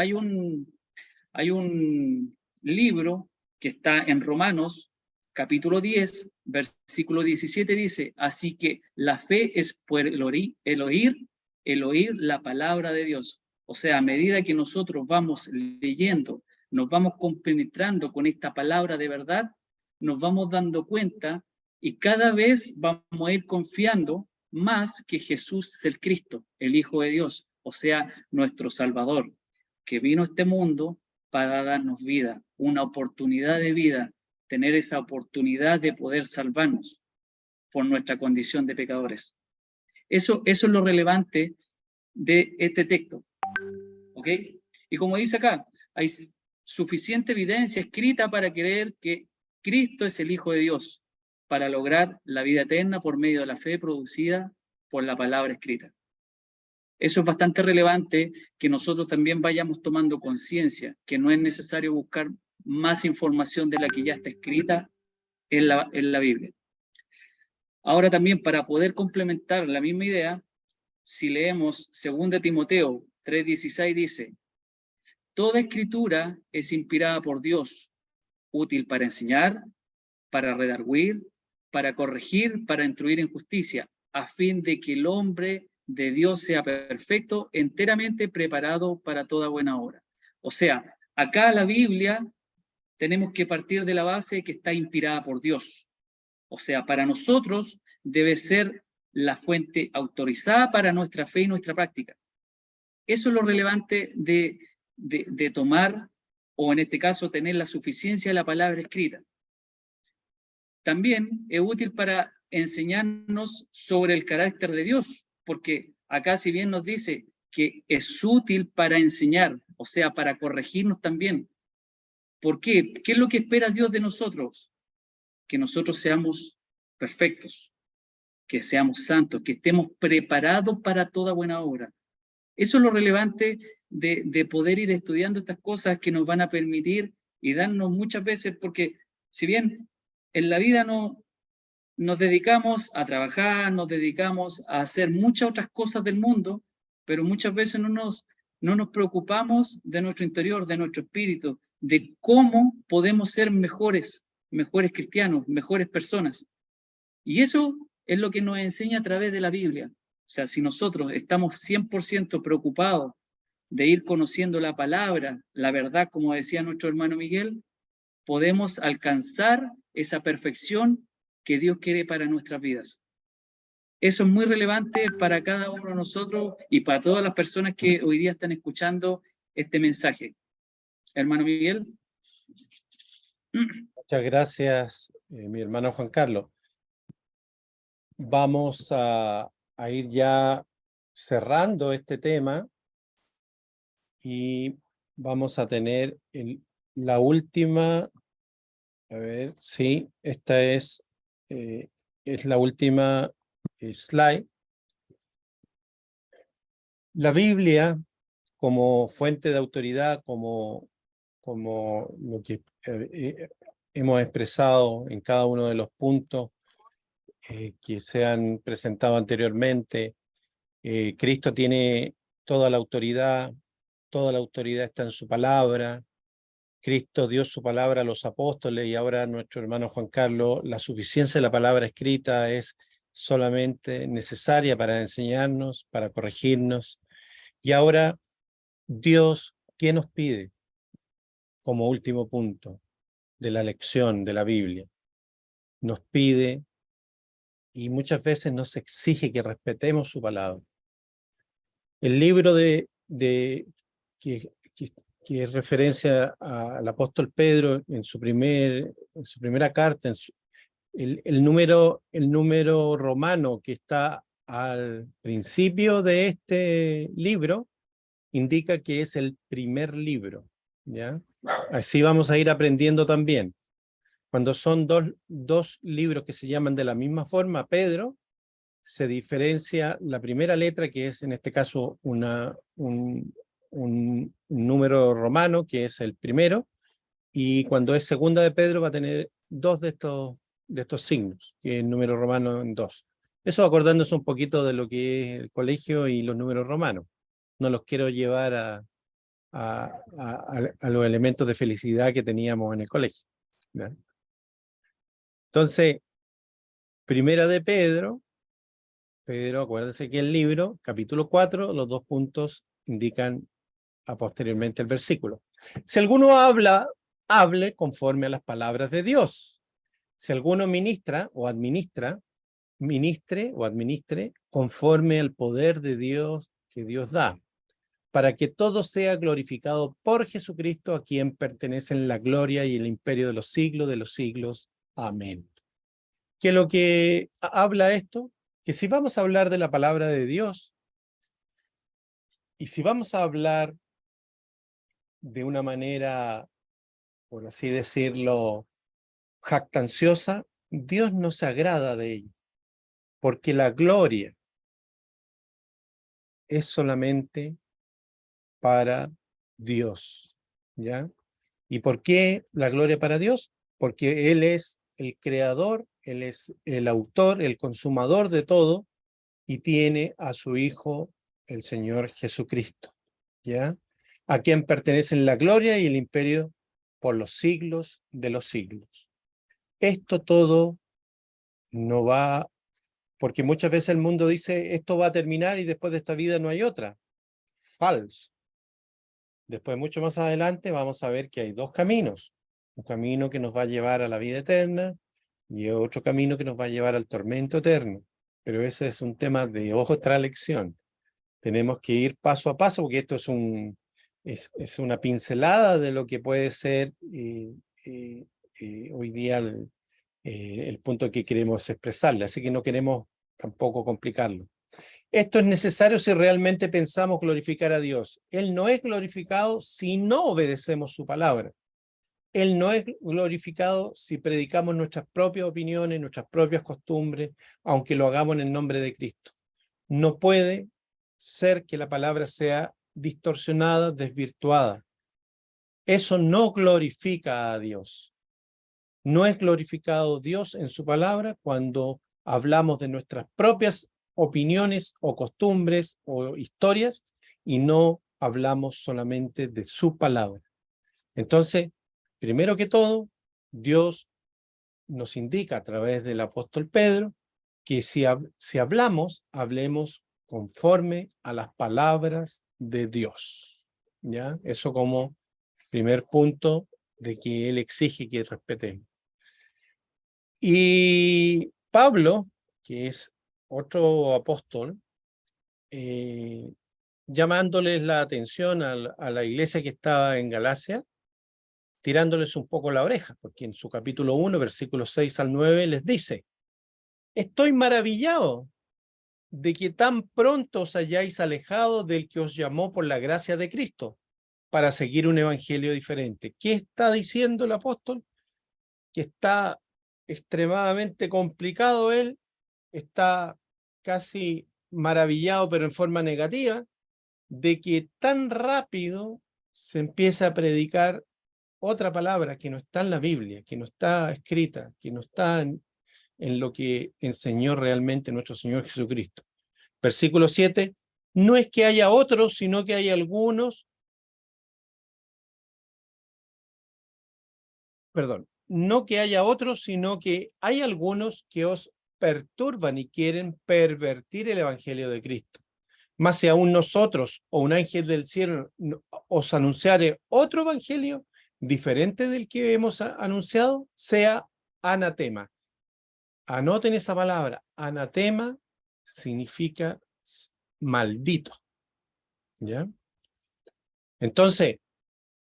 libro que está en Romanos, capítulo 10, versículo 17, dice: así que la fe es por el oír la palabra de Dios. O sea, a medida que nosotros vamos leyendo, nos vamos compenetrando con esta palabra de verdad, nos vamos dando cuenta y cada vez vamos a ir confiando más que Jesús es el Cristo, el Hijo de Dios, o sea, nuestro Salvador, que vino a este mundo para darnos vida, una oportunidad de vida, tener esa oportunidad de poder salvarnos por nuestra condición de pecadores. Eso es lo relevante de este texto. ¿Ok? Y como dice acá, hay suficiente evidencia escrita para creer que Cristo es el Hijo de Dios, para lograr la vida eterna por medio de la fe producida por la palabra escrita. Eso es bastante relevante, que nosotros también vayamos tomando conciencia, que no es necesario buscar más información de la que ya está escrita en la Biblia. Ahora también, para poder complementar la misma idea, si leemos 2 Timoteo 3:16, dice: toda escritura es inspirada por Dios, útil para enseñar, para redarguir, para corregir, para instruir en justicia, a fin de que el hombre de Dios sea perfecto, enteramente preparado para toda buena obra. O sea, acá la Biblia tenemos que partir de la base que está inspirada por Dios. O sea, para nosotros debe ser la fuente autorizada para nuestra fe y nuestra práctica. Eso es lo relevante de tomar, o en este caso, tener la suficiencia de la palabra escrita. También es útil para enseñarnos sobre el carácter de Dios, porque acá si bien nos dice que es útil para enseñar, o sea, para corregirnos también. ¿Por qué? ¿Qué es lo que espera Dios de nosotros? Que nosotros seamos perfectos, que seamos santos, que estemos preparados para toda buena obra. Eso es lo relevante de poder ir estudiando estas cosas que nos van a permitir y darnos muchas veces, porque si bien en la vida nos dedicamos a trabajar, nos dedicamos a hacer muchas otras cosas del mundo, pero muchas veces no nos preocupamos de nuestro interior, de nuestro espíritu, de cómo podemos ser mejores cristianos, mejores personas. Y eso es lo que nos enseña a través de la Biblia. O sea, si nosotros estamos 100% preocupados de ir conociendo la palabra, la verdad, como decía nuestro hermano Miguel, podemos alcanzar esa perfección que Dios quiere para nuestras vidas. Eso es muy relevante para cada uno de nosotros y para todas las personas que hoy día están escuchando este mensaje. Hermano Miguel. Muchas gracias, mi hermano Juan Carlos. Vamos a ir ya cerrando este tema y vamos a tener la última, a ver, sí, esta es la última slide. La Biblia como fuente de autoridad, como lo que hemos expresado en cada uno de los puntos que se han presentado anteriormente. Cristo tiene toda la autoridad está en su palabra. Cristo dio su palabra a los apóstoles y ahora nuestro hermano Juan Carlos, la suficiencia de la palabra escrita es solamente necesaria para enseñarnos, para corregirnos. Y ahora Dios, ¿qué nos pide como último punto de la lección de la Biblia? Nos pide y muchas veces nos exige que respetemos su palabra. El libro que es referencia al apóstol Pedro en su primera carta, el número romano que está al principio de este libro indica que es el primer libro, ¿ya? Así vamos a ir aprendiendo también. Cuando son dos libros que se llaman de la misma forma, Pedro, se diferencia la primera letra, que es en este caso un número romano, que es el primero, y cuando es segunda de Pedro va a tener dos de estos signos, que es el número romano en 2. Eso acordándose un poquito de lo que es el colegio y los números romanos. No los quiero llevar a los elementos de felicidad que teníamos en el colegio, ¿ya? Entonces, primera de Pedro, acuérdense que el libro, capítulo 4, los 2 puntos indican posteriormente el versículo. Si alguno hable conforme a las palabras de Dios. Si alguno ministre o administre conforme al poder de Dios que Dios da, para que todo sea glorificado por Jesucristo, a quien pertenecen la gloria y el imperio de los siglos. Amén. ¿Qué es lo que habla esto? Que si vamos a hablar de la palabra de Dios, y si vamos a hablar de una manera, por así decirlo, jactanciosa, Dios no se agrada de ello, porque la gloria es solamente para Dios, ¿ya? ¿Y por qué la gloria para Dios? Porque Él es el creador, Él es el autor, el consumador de todo, y tiene a su Hijo, el Señor Jesucristo, ¿ya? A quien pertenecen la gloria y el imperio por los siglos de los siglos. Esto todo no va, porque muchas veces el mundo dice, esto va a terminar y después de esta vida no hay otra. Falso. Después, mucho más adelante, vamos a ver que hay 2 caminos. Un camino que nos va a llevar a la vida eterna y otro camino que nos va a llevar al tormento eterno. Pero ese es un tema de otra lección. Tenemos que ir paso a paso, porque esto es una pincelada de lo que puede ser hoy día el punto que queremos expresarle. Así que no queremos tampoco complicarlo. Esto es necesario si realmente pensamos glorificar a Dios. Él no es glorificado si no obedecemos su palabra. Él no es glorificado si predicamos nuestras propias opiniones, nuestras propias costumbres, aunque lo hagamos en el nombre de Cristo. No puede ser que la palabra sea distorsionada, desvirtuada. Eso no glorifica a Dios. No es glorificado Dios en su palabra cuando hablamos de nuestras propias opiniones o costumbres o historias y no hablamos solamente de su palabra. Entonces, primero que todo, Dios nos indica a través del apóstol Pedro que si hablamos, hablemos conforme a las palabras de Dios, ¿ya? Eso como primer punto de que él exige que respetemos. Y Pablo, que es otro apóstol, llamándoles la atención a la iglesia que estaba en Galacia, tirándoles un poco la oreja, porque en su capítulo 1, versículos 6 al 9, les dice: estoy maravillado de que tan pronto os hayáis alejado del que os llamó por la gracia de Cristo para seguir un evangelio diferente. ¿Qué está diciendo el apóstol? Que está extremadamente complicado él, está casi maravillado, pero en forma negativa, de que tan rápido se empieza a predicar otra palabra que no está en la Biblia, que no está escrita, que no está en lo que enseñó realmente nuestro Señor Jesucristo. Versículo 7, no es que haya otros, sino que hay algunos, no que haya otros, sino que hay algunos que os perturban y quieren pervertir el evangelio de Cristo. Mas si aún nosotros o un ángel del cielo os anunciare otro evangelio diferente del que hemos anunciado, sea anatema. Anoten esa palabra. Anatema significa maldito, ¿ya? Entonces,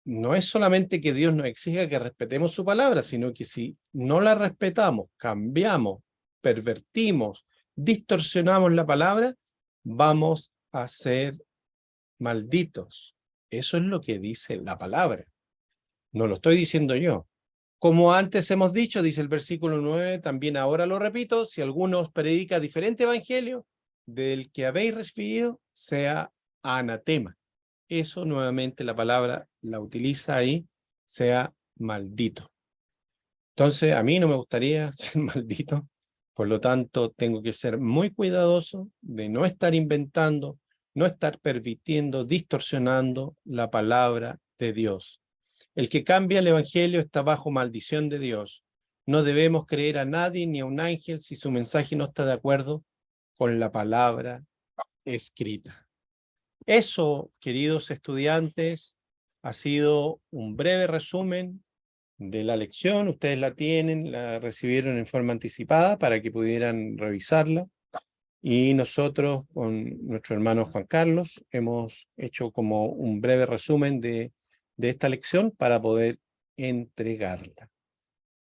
no es solamente que Dios nos exija que respetemos su palabra, sino que si no la respetamos, cambiamos, pervertimos, distorsionamos la palabra, vamos a ser malditos. Eso es lo que dice la palabra. No lo estoy diciendo yo. Como antes hemos dicho, dice el versículo 9, también ahora lo repito, si alguno os predica diferente evangelio del que habéis recibido, sea anatema. Eso nuevamente la palabra la utiliza ahí, sea maldito. Entonces, a mí no me gustaría ser maldito, por lo tanto, tengo que ser muy cuidadoso de no estar inventando, no estar pervirtiendo, distorsionando la palabra de Dios. El que cambia el evangelio está bajo maldición de Dios. No debemos creer a nadie ni a un ángel si su mensaje no está de acuerdo con la palabra escrita. Eso, queridos estudiantes, ha sido un breve resumen de la lección. Ustedes la tienen, la recibieron en forma anticipada para que pudieran revisarla. Y nosotros, con nuestro hermano Juan Carlos, hemos hecho como un breve resumen de esta lección para poder entregarla.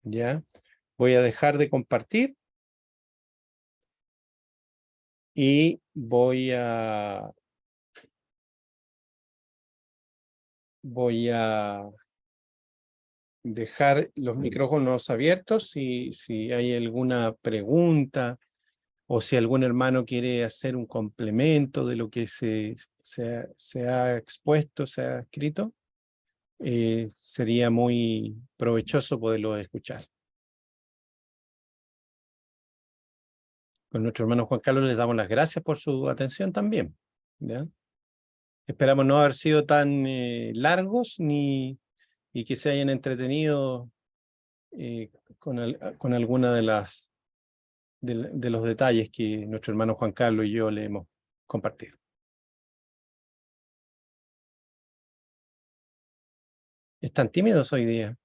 ¿Ya? Voy a dejar de compartir y voy a dejar los micrófonos abiertos si hay alguna pregunta o si algún hermano quiere hacer un complemento de lo que se ha expuesto, se ha escrito, sería muy provechoso poderlo escuchar. Con nuestro hermano Juan Carlos les damos las gracias por su atención también. ¿Ya? Esperamos no haber sido tan largos y que se hayan entretenido con alguna de los detalles que nuestro hermano Juan Carlos y yo le hemos compartido. ¿Están tímidos hoy día?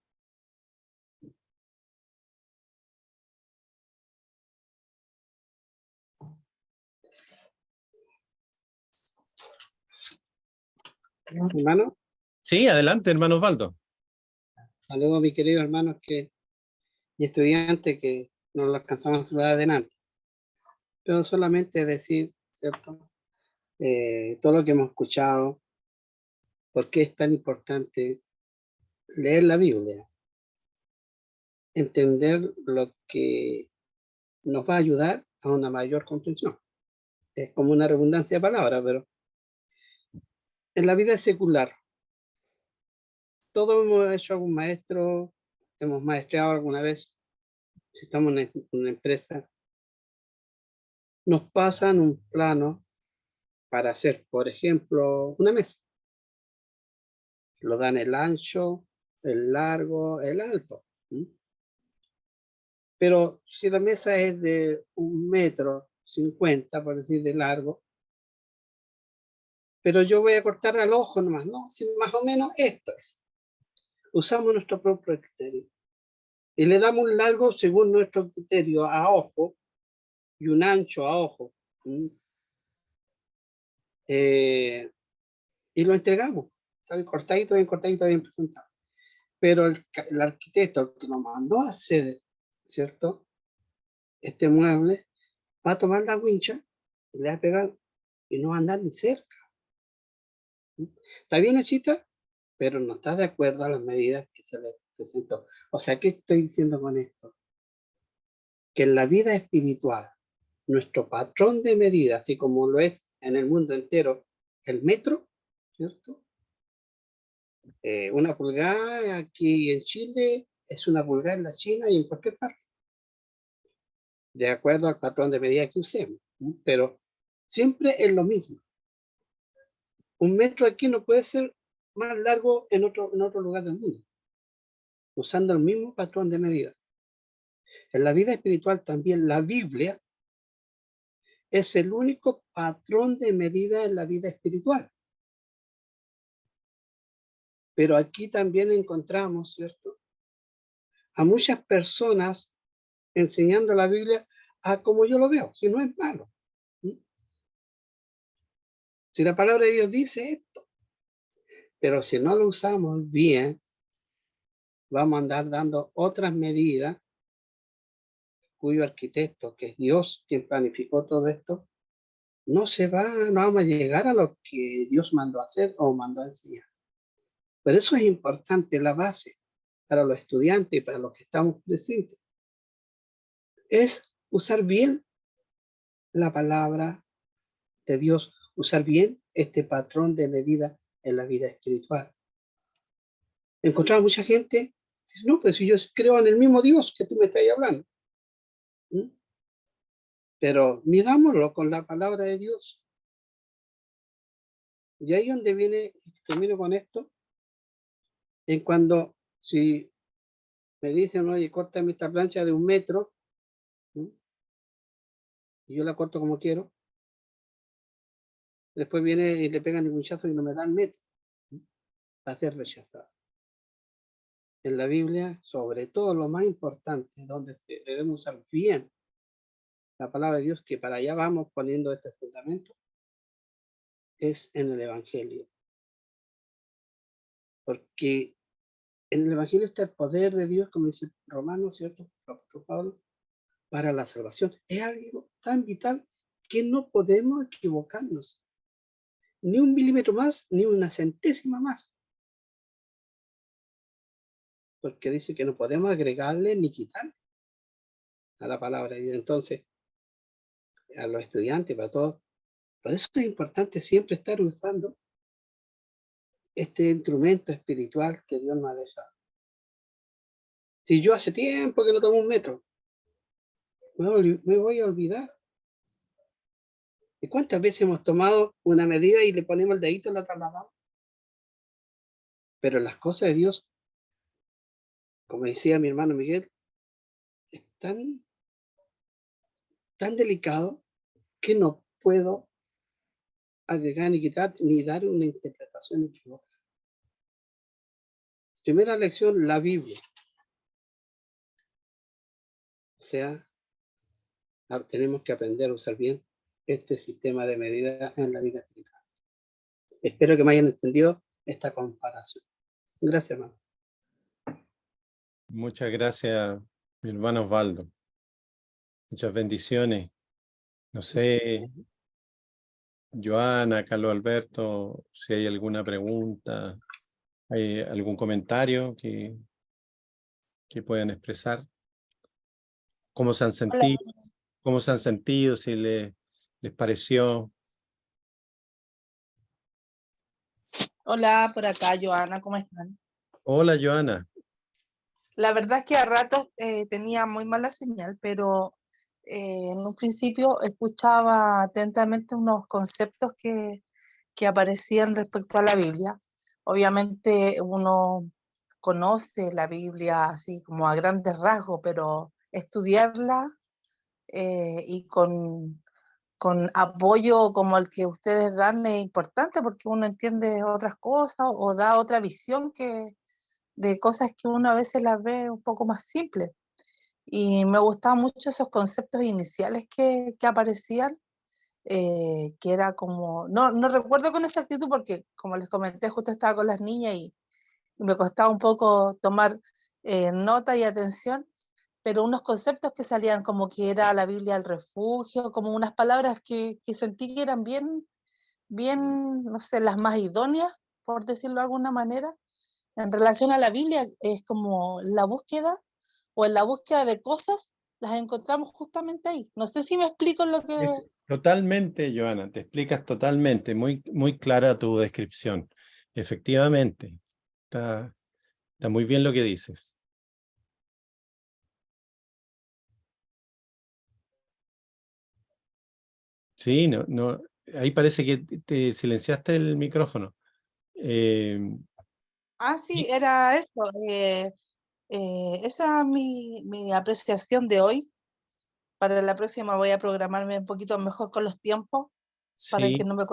Hermano, Sí, adelante, hermano Osvaldo. saludos a mis queridos hermanos y estudiantes que no lo alcanzamos a saludar adelante. Pero solamente decir, ¿cierto? Todo lo que hemos escuchado, por qué es tan importante leer la Biblia, entender lo que nos va a ayudar a una mayor comprensión. Es como una redundancia de palabras, pero en la vida secular, todos hemos hecho algún maestro, hemos maestreado alguna vez, si estamos en una empresa, nos pasan un plano para hacer, por ejemplo, una mesa. Lo dan el ancho, el largo, el alto. Pero si la mesa es de 1,50 m, por decir, de largo, pero yo voy a cortar al ojo nomás, ¿no? Si más o menos esto es. Usamos nuestro propio criterio. Y le damos un largo según nuestro criterio a ojo y un ancho a ojo. Y lo entregamos. Está bien cortadito, bien presentado. Pero el arquitecto, el que nos mandó a hacer, ¿cierto?, este mueble, va a tomar la wincha y le va a pegar y no va a andar ni cerca. Está bien hechita, pero no está de acuerdo a las medidas que se le presentó. O sea, ¿qué estoy diciendo con esto? Que en la vida espiritual, nuestro patrón de medida, así como lo es en el mundo entero, el metro, ¿cierto? Una pulgada aquí en Chile es una pulgada en la China y en cualquier parte, de acuerdo al patrón de medida que usemos, ¿no? Pero siempre es lo mismo. Un metro aquí no puede ser más largo en otro lugar del mundo, usando el mismo patrón de medida. En la vida espiritual también la Biblia es el único patrón de medida en la vida espiritual. Pero aquí también encontramos, ¿cierto?, a muchas personas enseñando la Biblia a como yo lo veo, si no es malo. Si la palabra de Dios dice esto, pero si no lo usamos bien, vamos a andar dando otras medidas cuyo arquitecto, que es Dios quien planificó todo esto, no vamos a llegar a lo que Dios mandó a hacer o mandó a enseñar. Pero eso es importante, la base para los estudiantes y para los que estamos presentes. Es usar bien la palabra de Dios, usar bien este patrón de medida en la vida espiritual. Encontramos mucha gente No, pues si yo creo en el mismo Dios que tú me estás hablando. ¿Mm? Pero midámoslo con la palabra de Dios. Y ahí donde viene, termino con esto, en cuando si me dicen, oye, córtame esta plancha de 1 metro, ¿mm? Y yo la corto como quiero, después viene y le pegan el muchacho y no me dan metro, ¿mm? Va a ser rechazado. En la Biblia, sobre todo lo más importante, donde debemos usar bien la palabra de Dios, que para allá vamos poniendo este fundamento, es en el Evangelio. Porque en el Evangelio está el poder de Dios, como dice Romanos, ¿cierto? El apóstol Pablo, para la salvación. Es algo tan vital que no podemos equivocarnos. Ni 1 milímetro más, ni una centésima más. Porque dice que no podemos agregarle ni quitarle a la palabra de Dios. Entonces, a los estudiantes, para todos, por eso es importante siempre estar usando este instrumento espiritual que Dios nos ha dejado. Si yo hace tiempo que no tomo 1 metro, me voy a olvidar. ¿Y cuántas veces hemos tomado una medida y le ponemos el dedito y la trasladamos? Pero las cosas de Dios, como decía mi hermano Miguel, es tan delicado que no puedo agregar ni quitar ni dar una interpretación equivocada. Primera lección, la Biblia. O sea, tenemos que aprender a usar bien este sistema de medida en la vida espiritual. Espero que me hayan entendido esta comparación. Gracias, hermano. Muchas gracias, mi hermano Osvaldo. Muchas bendiciones. No sé, Joana, Carlos Alberto, si hay alguna pregunta, hay algún comentario que puedan expresar. ¿Cómo se han Hola, sentido? ¿Cómo se han sentido? Si les pareció. hola, por acá, Joana, ¿cómo están? Hola, Joana. La verdad es que a ratos tenía muy mala señal, pero en un principio escuchaba atentamente unos conceptos que aparecían respecto a la Biblia. Obviamente uno conoce la Biblia así como a grandes rasgos, pero estudiarla y con apoyo como el que ustedes dan es importante porque uno entiende otras cosas o da otra visión de cosas que uno a veces las ve un poco más simples. Y me gustaban mucho esos conceptos iniciales que aparecían, que era como, no recuerdo con exactitud porque como les comenté, justo estaba con las niñas y me costaba un poco tomar nota y atención, pero unos conceptos que salían como que era la Biblia el refugio, como unas palabras que sentí que eran bien, no sé, las más idóneas, por decirlo de alguna manera, en relación a la Biblia, es como la búsqueda o en la búsqueda de cosas, las encontramos justamente ahí. No sé si me explico en lo que... Totalmente, Joana, te explicas totalmente, muy, muy clara tu descripción. Efectivamente, está muy bien lo que dices. Sí, no, ahí parece que te silenciaste el micrófono. Ah, sí, era eso. Esa es mi apreciación de hoy. Para la próxima voy a programarme un poquito mejor con los tiempos para que Sí, no me...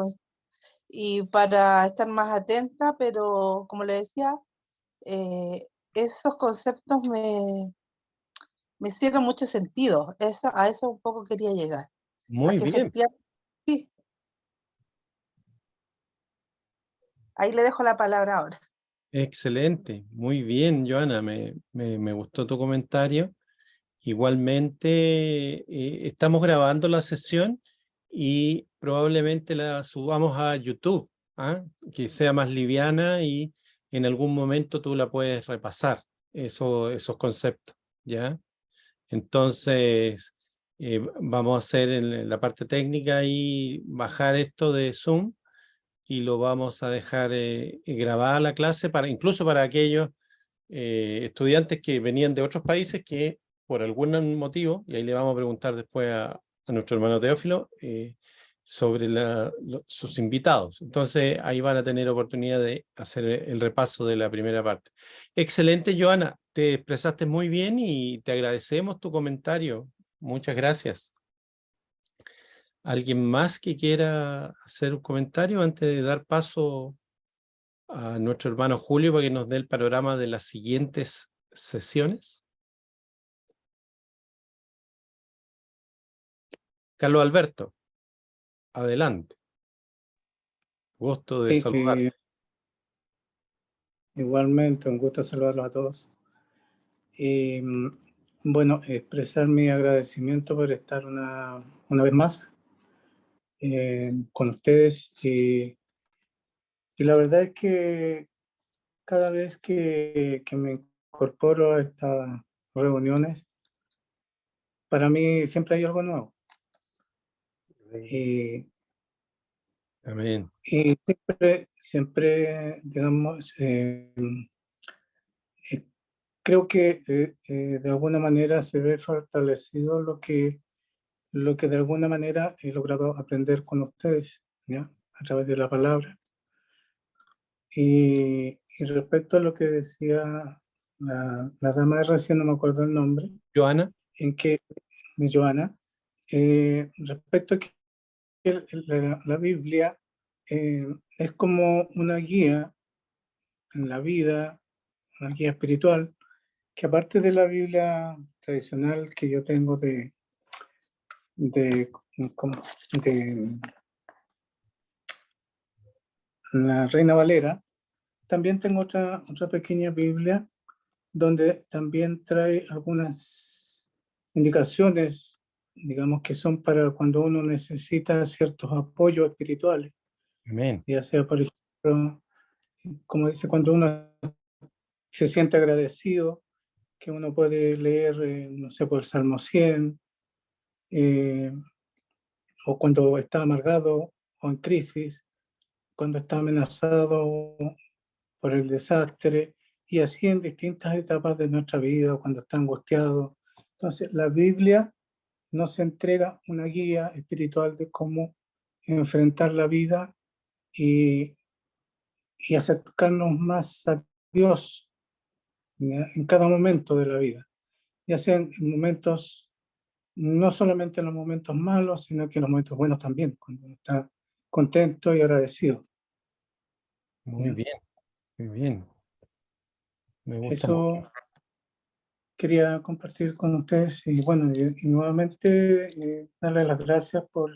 Y para estar más atenta, pero como le decía, esos conceptos me hicieron mucho sentido. A eso un poco quería llegar. A muy que bien. efectivamente, sí, ahí le dejo la palabra ahora. Excelente, muy bien, Joana, me gustó tu comentario. Igualmente, estamos grabando la sesión y probablemente la subamos a YouTube, ¿ah? Que sea más liviana y en algún momento tú la puedes repasar, esos conceptos, ¿ya? Entonces, vamos a hacer en la parte técnica y bajar esto de Zoom y lo vamos a dejar grabada la clase, incluso para aquellos estudiantes que venían de otros países que por algún motivo, y ahí le vamos a preguntar después a nuestro hermano Teófilo, sobre sus invitados. Entonces ahí van a tener oportunidad de hacer el repaso de la primera parte. Excelente, Joana, te expresaste muy bien y te agradecemos tu comentario. Muchas gracias. ¿Alguien más que quiera hacer un comentario antes de dar paso a nuestro hermano Julio para que nos dé el panorama de las siguientes sesiones? Carlos Alberto, adelante. Gusto de Sí, saludar. igualmente, un gusto saludarlos a todos. Y bueno, expresar mi agradecimiento por estar una vez más con ustedes. Y la verdad es que cada vez que me incorporo a estas reuniones, para mí siempre hay algo nuevo. Amén. Y siempre, digamos, creo que de alguna manera se ve fortalecido lo que de alguna manera he logrado aprender con ustedes, ¿ya? A través de la palabra. Y respecto a lo que decía la dama de recién, no me acuerdo el nombre, Joana. en que, Joana, respecto a que la Biblia es como una guía en la vida, una guía espiritual, que aparte de la Biblia tradicional que yo tengo de la Reina Valera, también tengo otra pequeña Biblia donde también trae algunas indicaciones, digamos, que son para cuando uno necesita ciertos apoyos espirituales. Amén. Ya sea, por ejemplo, como dice, cuando uno se siente agradecido, que uno puede leer, no sé, por el Salmo 100, o cuando está amargado o en crisis, cuando está amenazado por el desastre, y así en distintas etapas de nuestra vida, cuando está angustiado. Entonces, la Biblia nos entrega una guía espiritual de cómo enfrentar la vida y acercarnos más a Dios, ¿ya? En cada momento de la vida, ya sea en momentos, no solamente en los momentos malos, sino que en los momentos buenos también, cuando uno está contento y agradecido. Muy ¿Ya? bien, muy bien. Me gusta Eso mucho. quería compartir con ustedes y bueno, y nuevamente darles las gracias por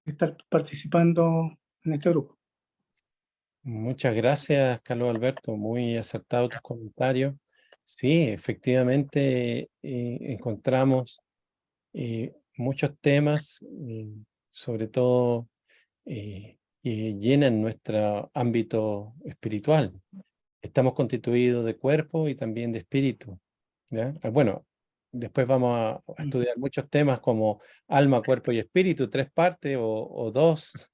estar participando en este grupo. Muchas gracias, Carlos Alberto. Muy acertado tus comentarios. Sí, efectivamente encontramos muchos temas, sobre todo que llenan nuestro ámbito espiritual. Estamos constituidos de cuerpo y también de espíritu, ¿ya? Bueno, después vamos a estudiar muchos temas como alma, cuerpo y espíritu, 3 partes o 2.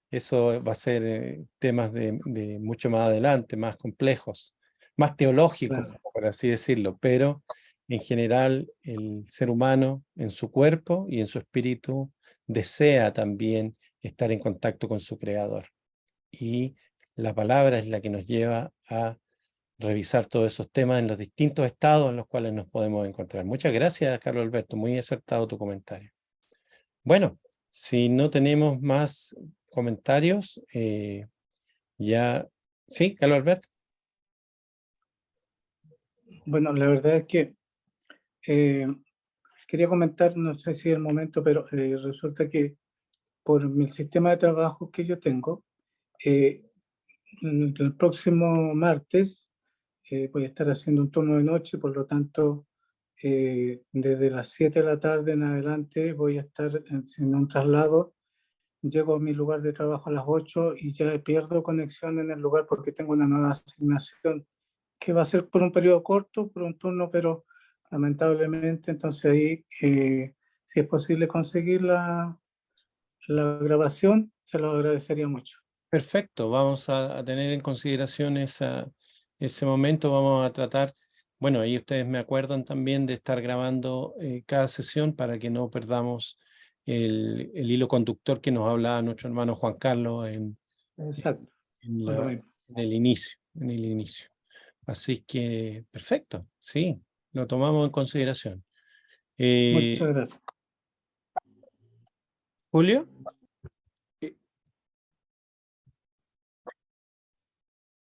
Eso va a ser temas de mucho más adelante, más complejos, más teológicos, Claro. por así decirlo, pero en general el ser humano en su cuerpo y en su espíritu desea también estar en contacto con su creador. Y la palabra es la que nos lleva a revisar todos esos temas en los distintos estados en los cuales nos podemos encontrar. Muchas gracias, Carlos Alberto, muy acertado tu comentario. Bueno, si no tenemos más comentarios, ya... ¿Sí, Carlos Alberto? Bueno, la verdad es que quería comentar, no sé si es el momento, pero resulta que por el sistema de trabajo que yo tengo, el próximo martes voy a estar haciendo un turno de noche, por lo tanto, desde las 7 de la tarde en adelante voy a estar haciendo un traslado. Llego a mi lugar de trabajo a las 8 y ya pierdo conexión en el lugar porque tengo una nueva asignación que va a ser por un periodo corto, por un turno, pero lamentablemente, entonces ahí, si es posible conseguir la grabación, se lo agradecería mucho. Perfecto, vamos a tener en consideración ese momento vamos a tratar, bueno, ahí ustedes me acuerdan también de estar grabando cada sesión para que no perdamos el hilo conductor que nos hablaba nuestro hermano Juan Carlos Exacto. en Por lo mismo. el inicio. Así que, perfecto, sí, lo tomamos en consideración. Muchas gracias. Julio.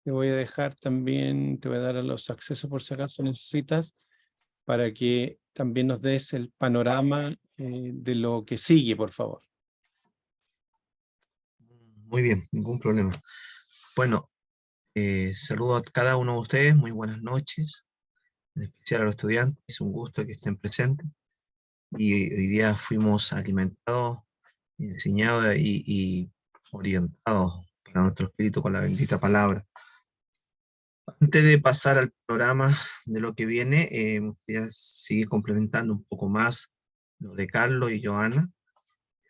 Te voy a dejar también, te voy a dar los accesos por si acaso necesitas, para que también nos des el panorama de lo que sigue, por favor. Muy bien, ningún problema. Bueno, saludo a cada uno de ustedes, muy buenas noches, en especial a los estudiantes, un gusto que estén presentes. Y hoy día fuimos alimentados, enseñados y orientados para nuestro espíritu con la bendita palabra. Antes de pasar al programa de lo que viene, me gustaría seguir complementando un poco más lo de Carlos y Joana,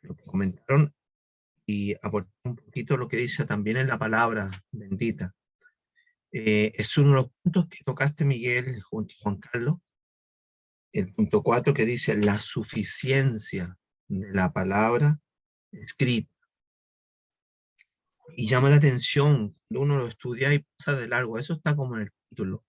lo que comentaron, y aportar un poquito lo que dice también en la palabra bendita. Es uno de los puntos que tocaste, Miguel, junto a Juan Carlos, el punto 4, que dice la suficiencia de la palabra escrita. Y llama la atención, cuando uno lo estudia y pasa de largo, eso está como en el título.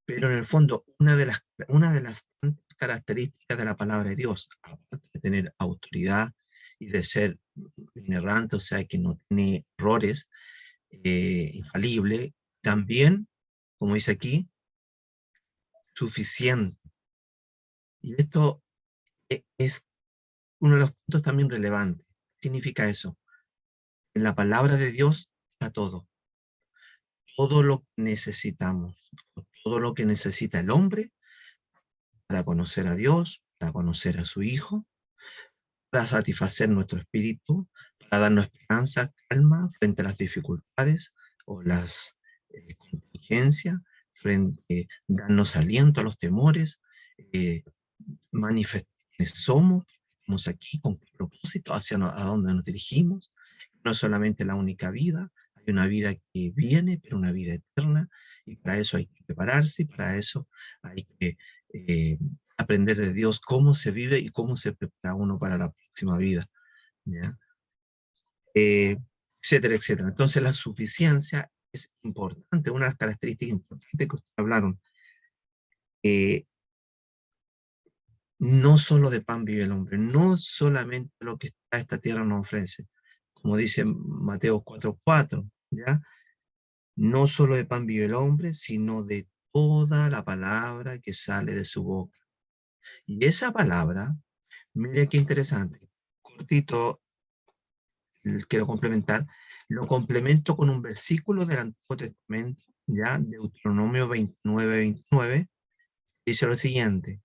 Pero en el fondo, una de las tantas características de la palabra de Dios, aparte de tener autoridad y de ser inerrante, o sea, que no tiene errores, infalible, también, como dice aquí, suficiente. Y esto es uno de los puntos también relevantes. ¿Qué significa eso? En la palabra de Dios está todo. Todo lo que necesitamos, todo lo que necesita el hombre para conocer a Dios, para conocer a su Hijo, para satisfacer nuestro espíritu, para darnos esperanza, calma frente a las dificultades o las contingencias, darnos aliento a los temores, manifestar quiénes somos, estamos aquí, con qué propósito, a dónde nos dirigimos. No es solamente la única vida, hay una vida que viene, pero una vida eterna, y para eso hay que prepararse, y para eso hay que aprender de Dios cómo se vive y cómo se prepara uno para la próxima vida, ¿ya? Etcétera, etcétera. Entonces la suficiencia es importante, una de las características importantes que ustedes hablaron. No solo de pan vive el hombre, no solamente lo que está esta tierra nos ofrece, como dice Mateo 4:4, ¿ya? No solo de pan vive el hombre, sino de toda la palabra que sale de su boca. Y esa palabra, mire qué interesante, cortito, quiero complementar, lo complemento con un versículo del Antiguo Testamento, ya, Deuteronomio 29:29, dice lo siguiente: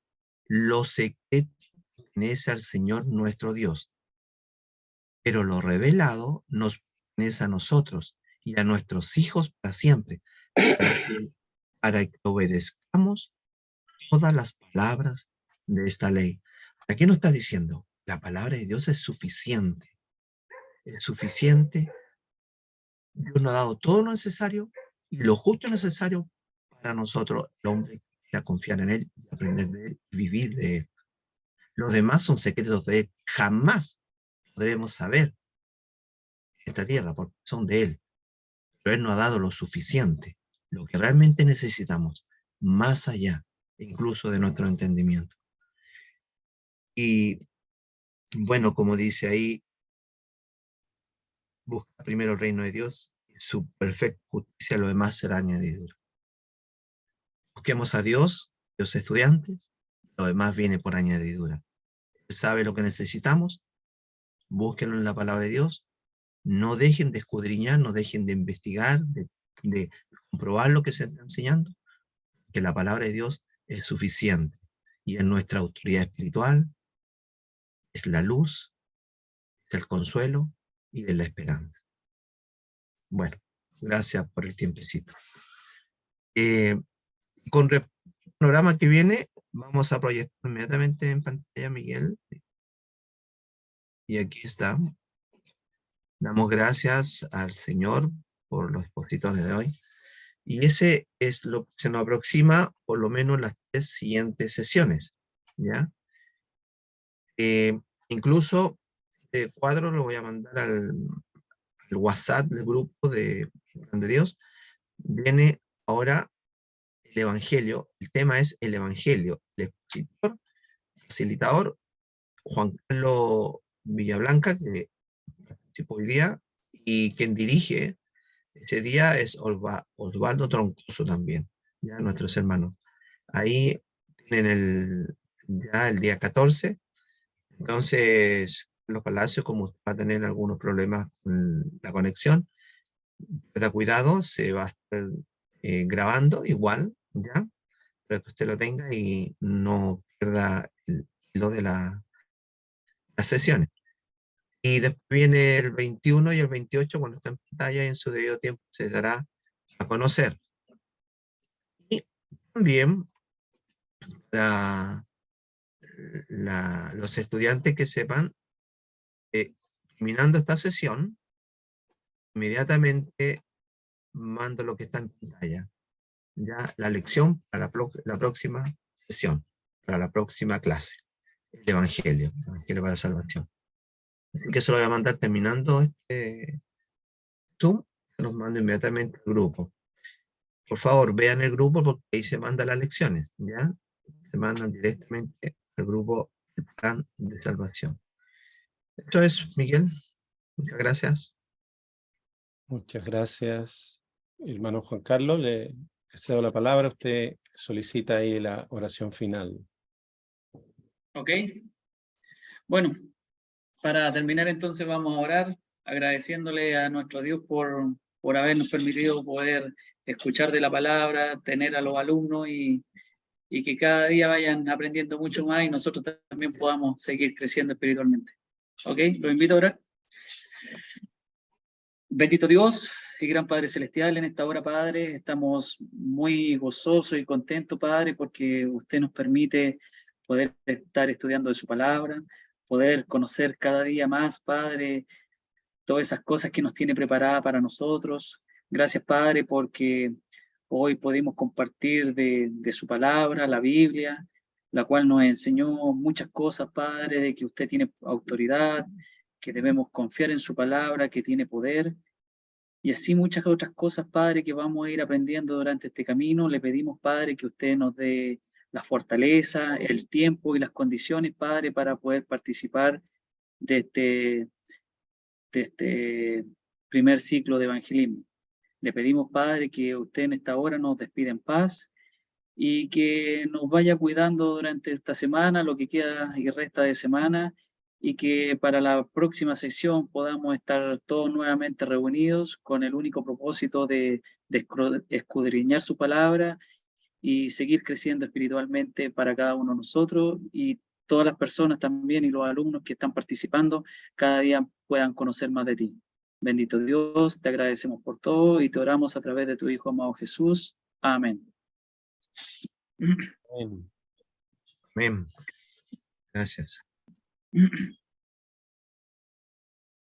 los secretos pertenece al Señor nuestro Dios, pero lo revelado nos pertenece a nosotros y a nuestros hijos para siempre, para que obedezcamos todas las palabras de esta ley. ¿A qué nos está diciendo? La palabra de Dios es suficiente. Es suficiente. Dios nos ha dado todo lo necesario y lo justo y necesario para nosotros, el hombre, que a confiar en Él y aprender de Él y vivir de Él. Los demás son secretos de Él. Jamás podremos saber esta tierra porque son de Él. Pero Él nos ha dado lo suficiente, lo que realmente necesitamos, más allá incluso de nuestro entendimiento. Y bueno, como dice ahí, busca primero el reino de Dios y su perfecta justicia, lo demás será añadidura. Busquemos a Dios, los estudiantes, lo demás viene por añadidura. Él sabe lo que necesitamos, búsquenlo en la palabra de Dios, no dejen de escudriñar, no dejen de investigar, de comprobar lo que se está enseñando, que la palabra de Dios es suficiente y es nuestra autoridad espiritual, es la luz, es el consuelo y es la esperanza. Bueno, gracias por el tiempecito. Con el programa que viene, vamos a proyectar inmediatamente en pantalla, Miguel. Y aquí está. Damos gracias al Señor por los expositores de hoy. Y ese es lo que se nos aproxima por lo menos las 3 siguientes sesiones, ¿ya? Incluso este cuadro lo voy a mandar al WhatsApp del grupo de Dios. Viene ahora el Evangelio, el tema es el Evangelio, el expositor, facilitador, Juan Carlos Villablanca, que participó hoy día, y quien dirige ese día es Osvaldo Troncoso también, ya nuestros hermanos. Ahí tienen ya el día 14, entonces los Palacios, como va a tener algunos problemas con la conexión, tenga cuidado, se va a estar grabando igual, ya, para que usted lo tenga y no pierda el hilo de las sesiones. Y después viene el 21 y el 28, cuando está en pantalla y en su debido tiempo se dará a conocer. Y también los estudiantes que sepan, terminando esta sesión, inmediatamente mando lo que está en pantalla. Ya la lección para la próxima sesión, para la próxima clase. El Evangelio para la salvación. Así que eso lo voy a mandar terminando este Zoom, se los mando inmediatamente al grupo. Por favor, vean el grupo porque ahí se mandan las lecciones, ¿ya? Se mandan directamente al grupo El Plan de Salvación. Esto es, Miguel. Muchas gracias. Muchas gracias, hermano Juan Carlos. Le cedo la palabra. Usted solicita ahí la oración final. Ok. Bueno, para terminar entonces vamos a orar agradeciéndole a nuestro Dios por habernos permitido poder escuchar de la palabra, tener a los alumnos y que cada día vayan aprendiendo mucho más y nosotros también podamos seguir creciendo espiritualmente. Ok, los invito a orar. Bendito Dios y gran Padre Celestial, en esta hora, Padre, estamos muy gozosos y contentos, Padre, porque usted nos permite poder estar estudiando de su palabra, poder conocer cada día más, Padre, todas esas cosas que nos tiene preparada para nosotros. Gracias, Padre, porque hoy pudimos compartir de su palabra, la Biblia, la cual nos enseñó muchas cosas, Padre, de que usted tiene autoridad, que debemos confiar en su palabra, que tiene poder, y así muchas otras cosas, Padre, que vamos a ir aprendiendo durante este camino. Le pedimos, Padre, que usted nos dé la fortaleza, el tiempo y las condiciones, Padre, para poder participar de este primer ciclo de evangelismo. Le pedimos, Padre, que usted en esta hora nos despida en paz y que nos vaya cuidando durante esta semana, lo que queda y resta de semana, y que para la próxima sesión podamos estar todos nuevamente reunidos con el único propósito de escudriñar su palabra y seguir creciendo espiritualmente para cada uno de nosotros, y todas las personas también y los alumnos que están participando cada día puedan conocer más de ti. Bendito Dios, te agradecemos por todo y te oramos a través de tu Hijo amado Jesús. Amén. Amén. Amén. Gracias.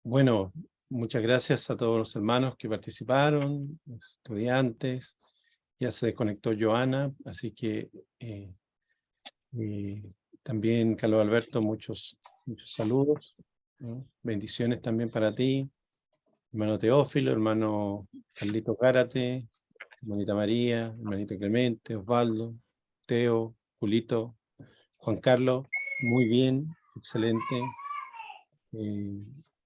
Bueno, muchas gracias a todos los hermanos que participaron, los estudiantes. Ya se desconectó Joana, así que también, Carlos Alberto, muchos saludos, ¿no? Bendiciones también para ti, hermano Teófilo, hermano Carlito Gárate, hermanita María, hermanito Clemente, Osvaldo, Teo, Julito, Juan Carlos, muy bien, excelente.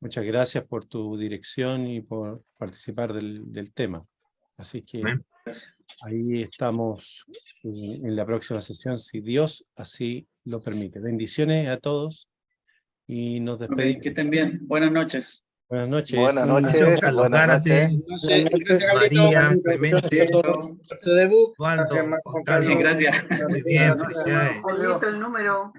Muchas gracias por tu dirección y por participar del tema. Así que Amén. ahí estamos en la próxima sesión, si Dios así lo permite. Bendiciones a todos y nos despedimos. Okay, que estén bien. Buenas noches. Buenas noches. Buenas noches. Carlos Buenas Gárate, noches. María, Clemente, Su debut. Osvaldo, Gracias, Juan Carlos. Gracias. Muy bien, felicidades. Listo el número.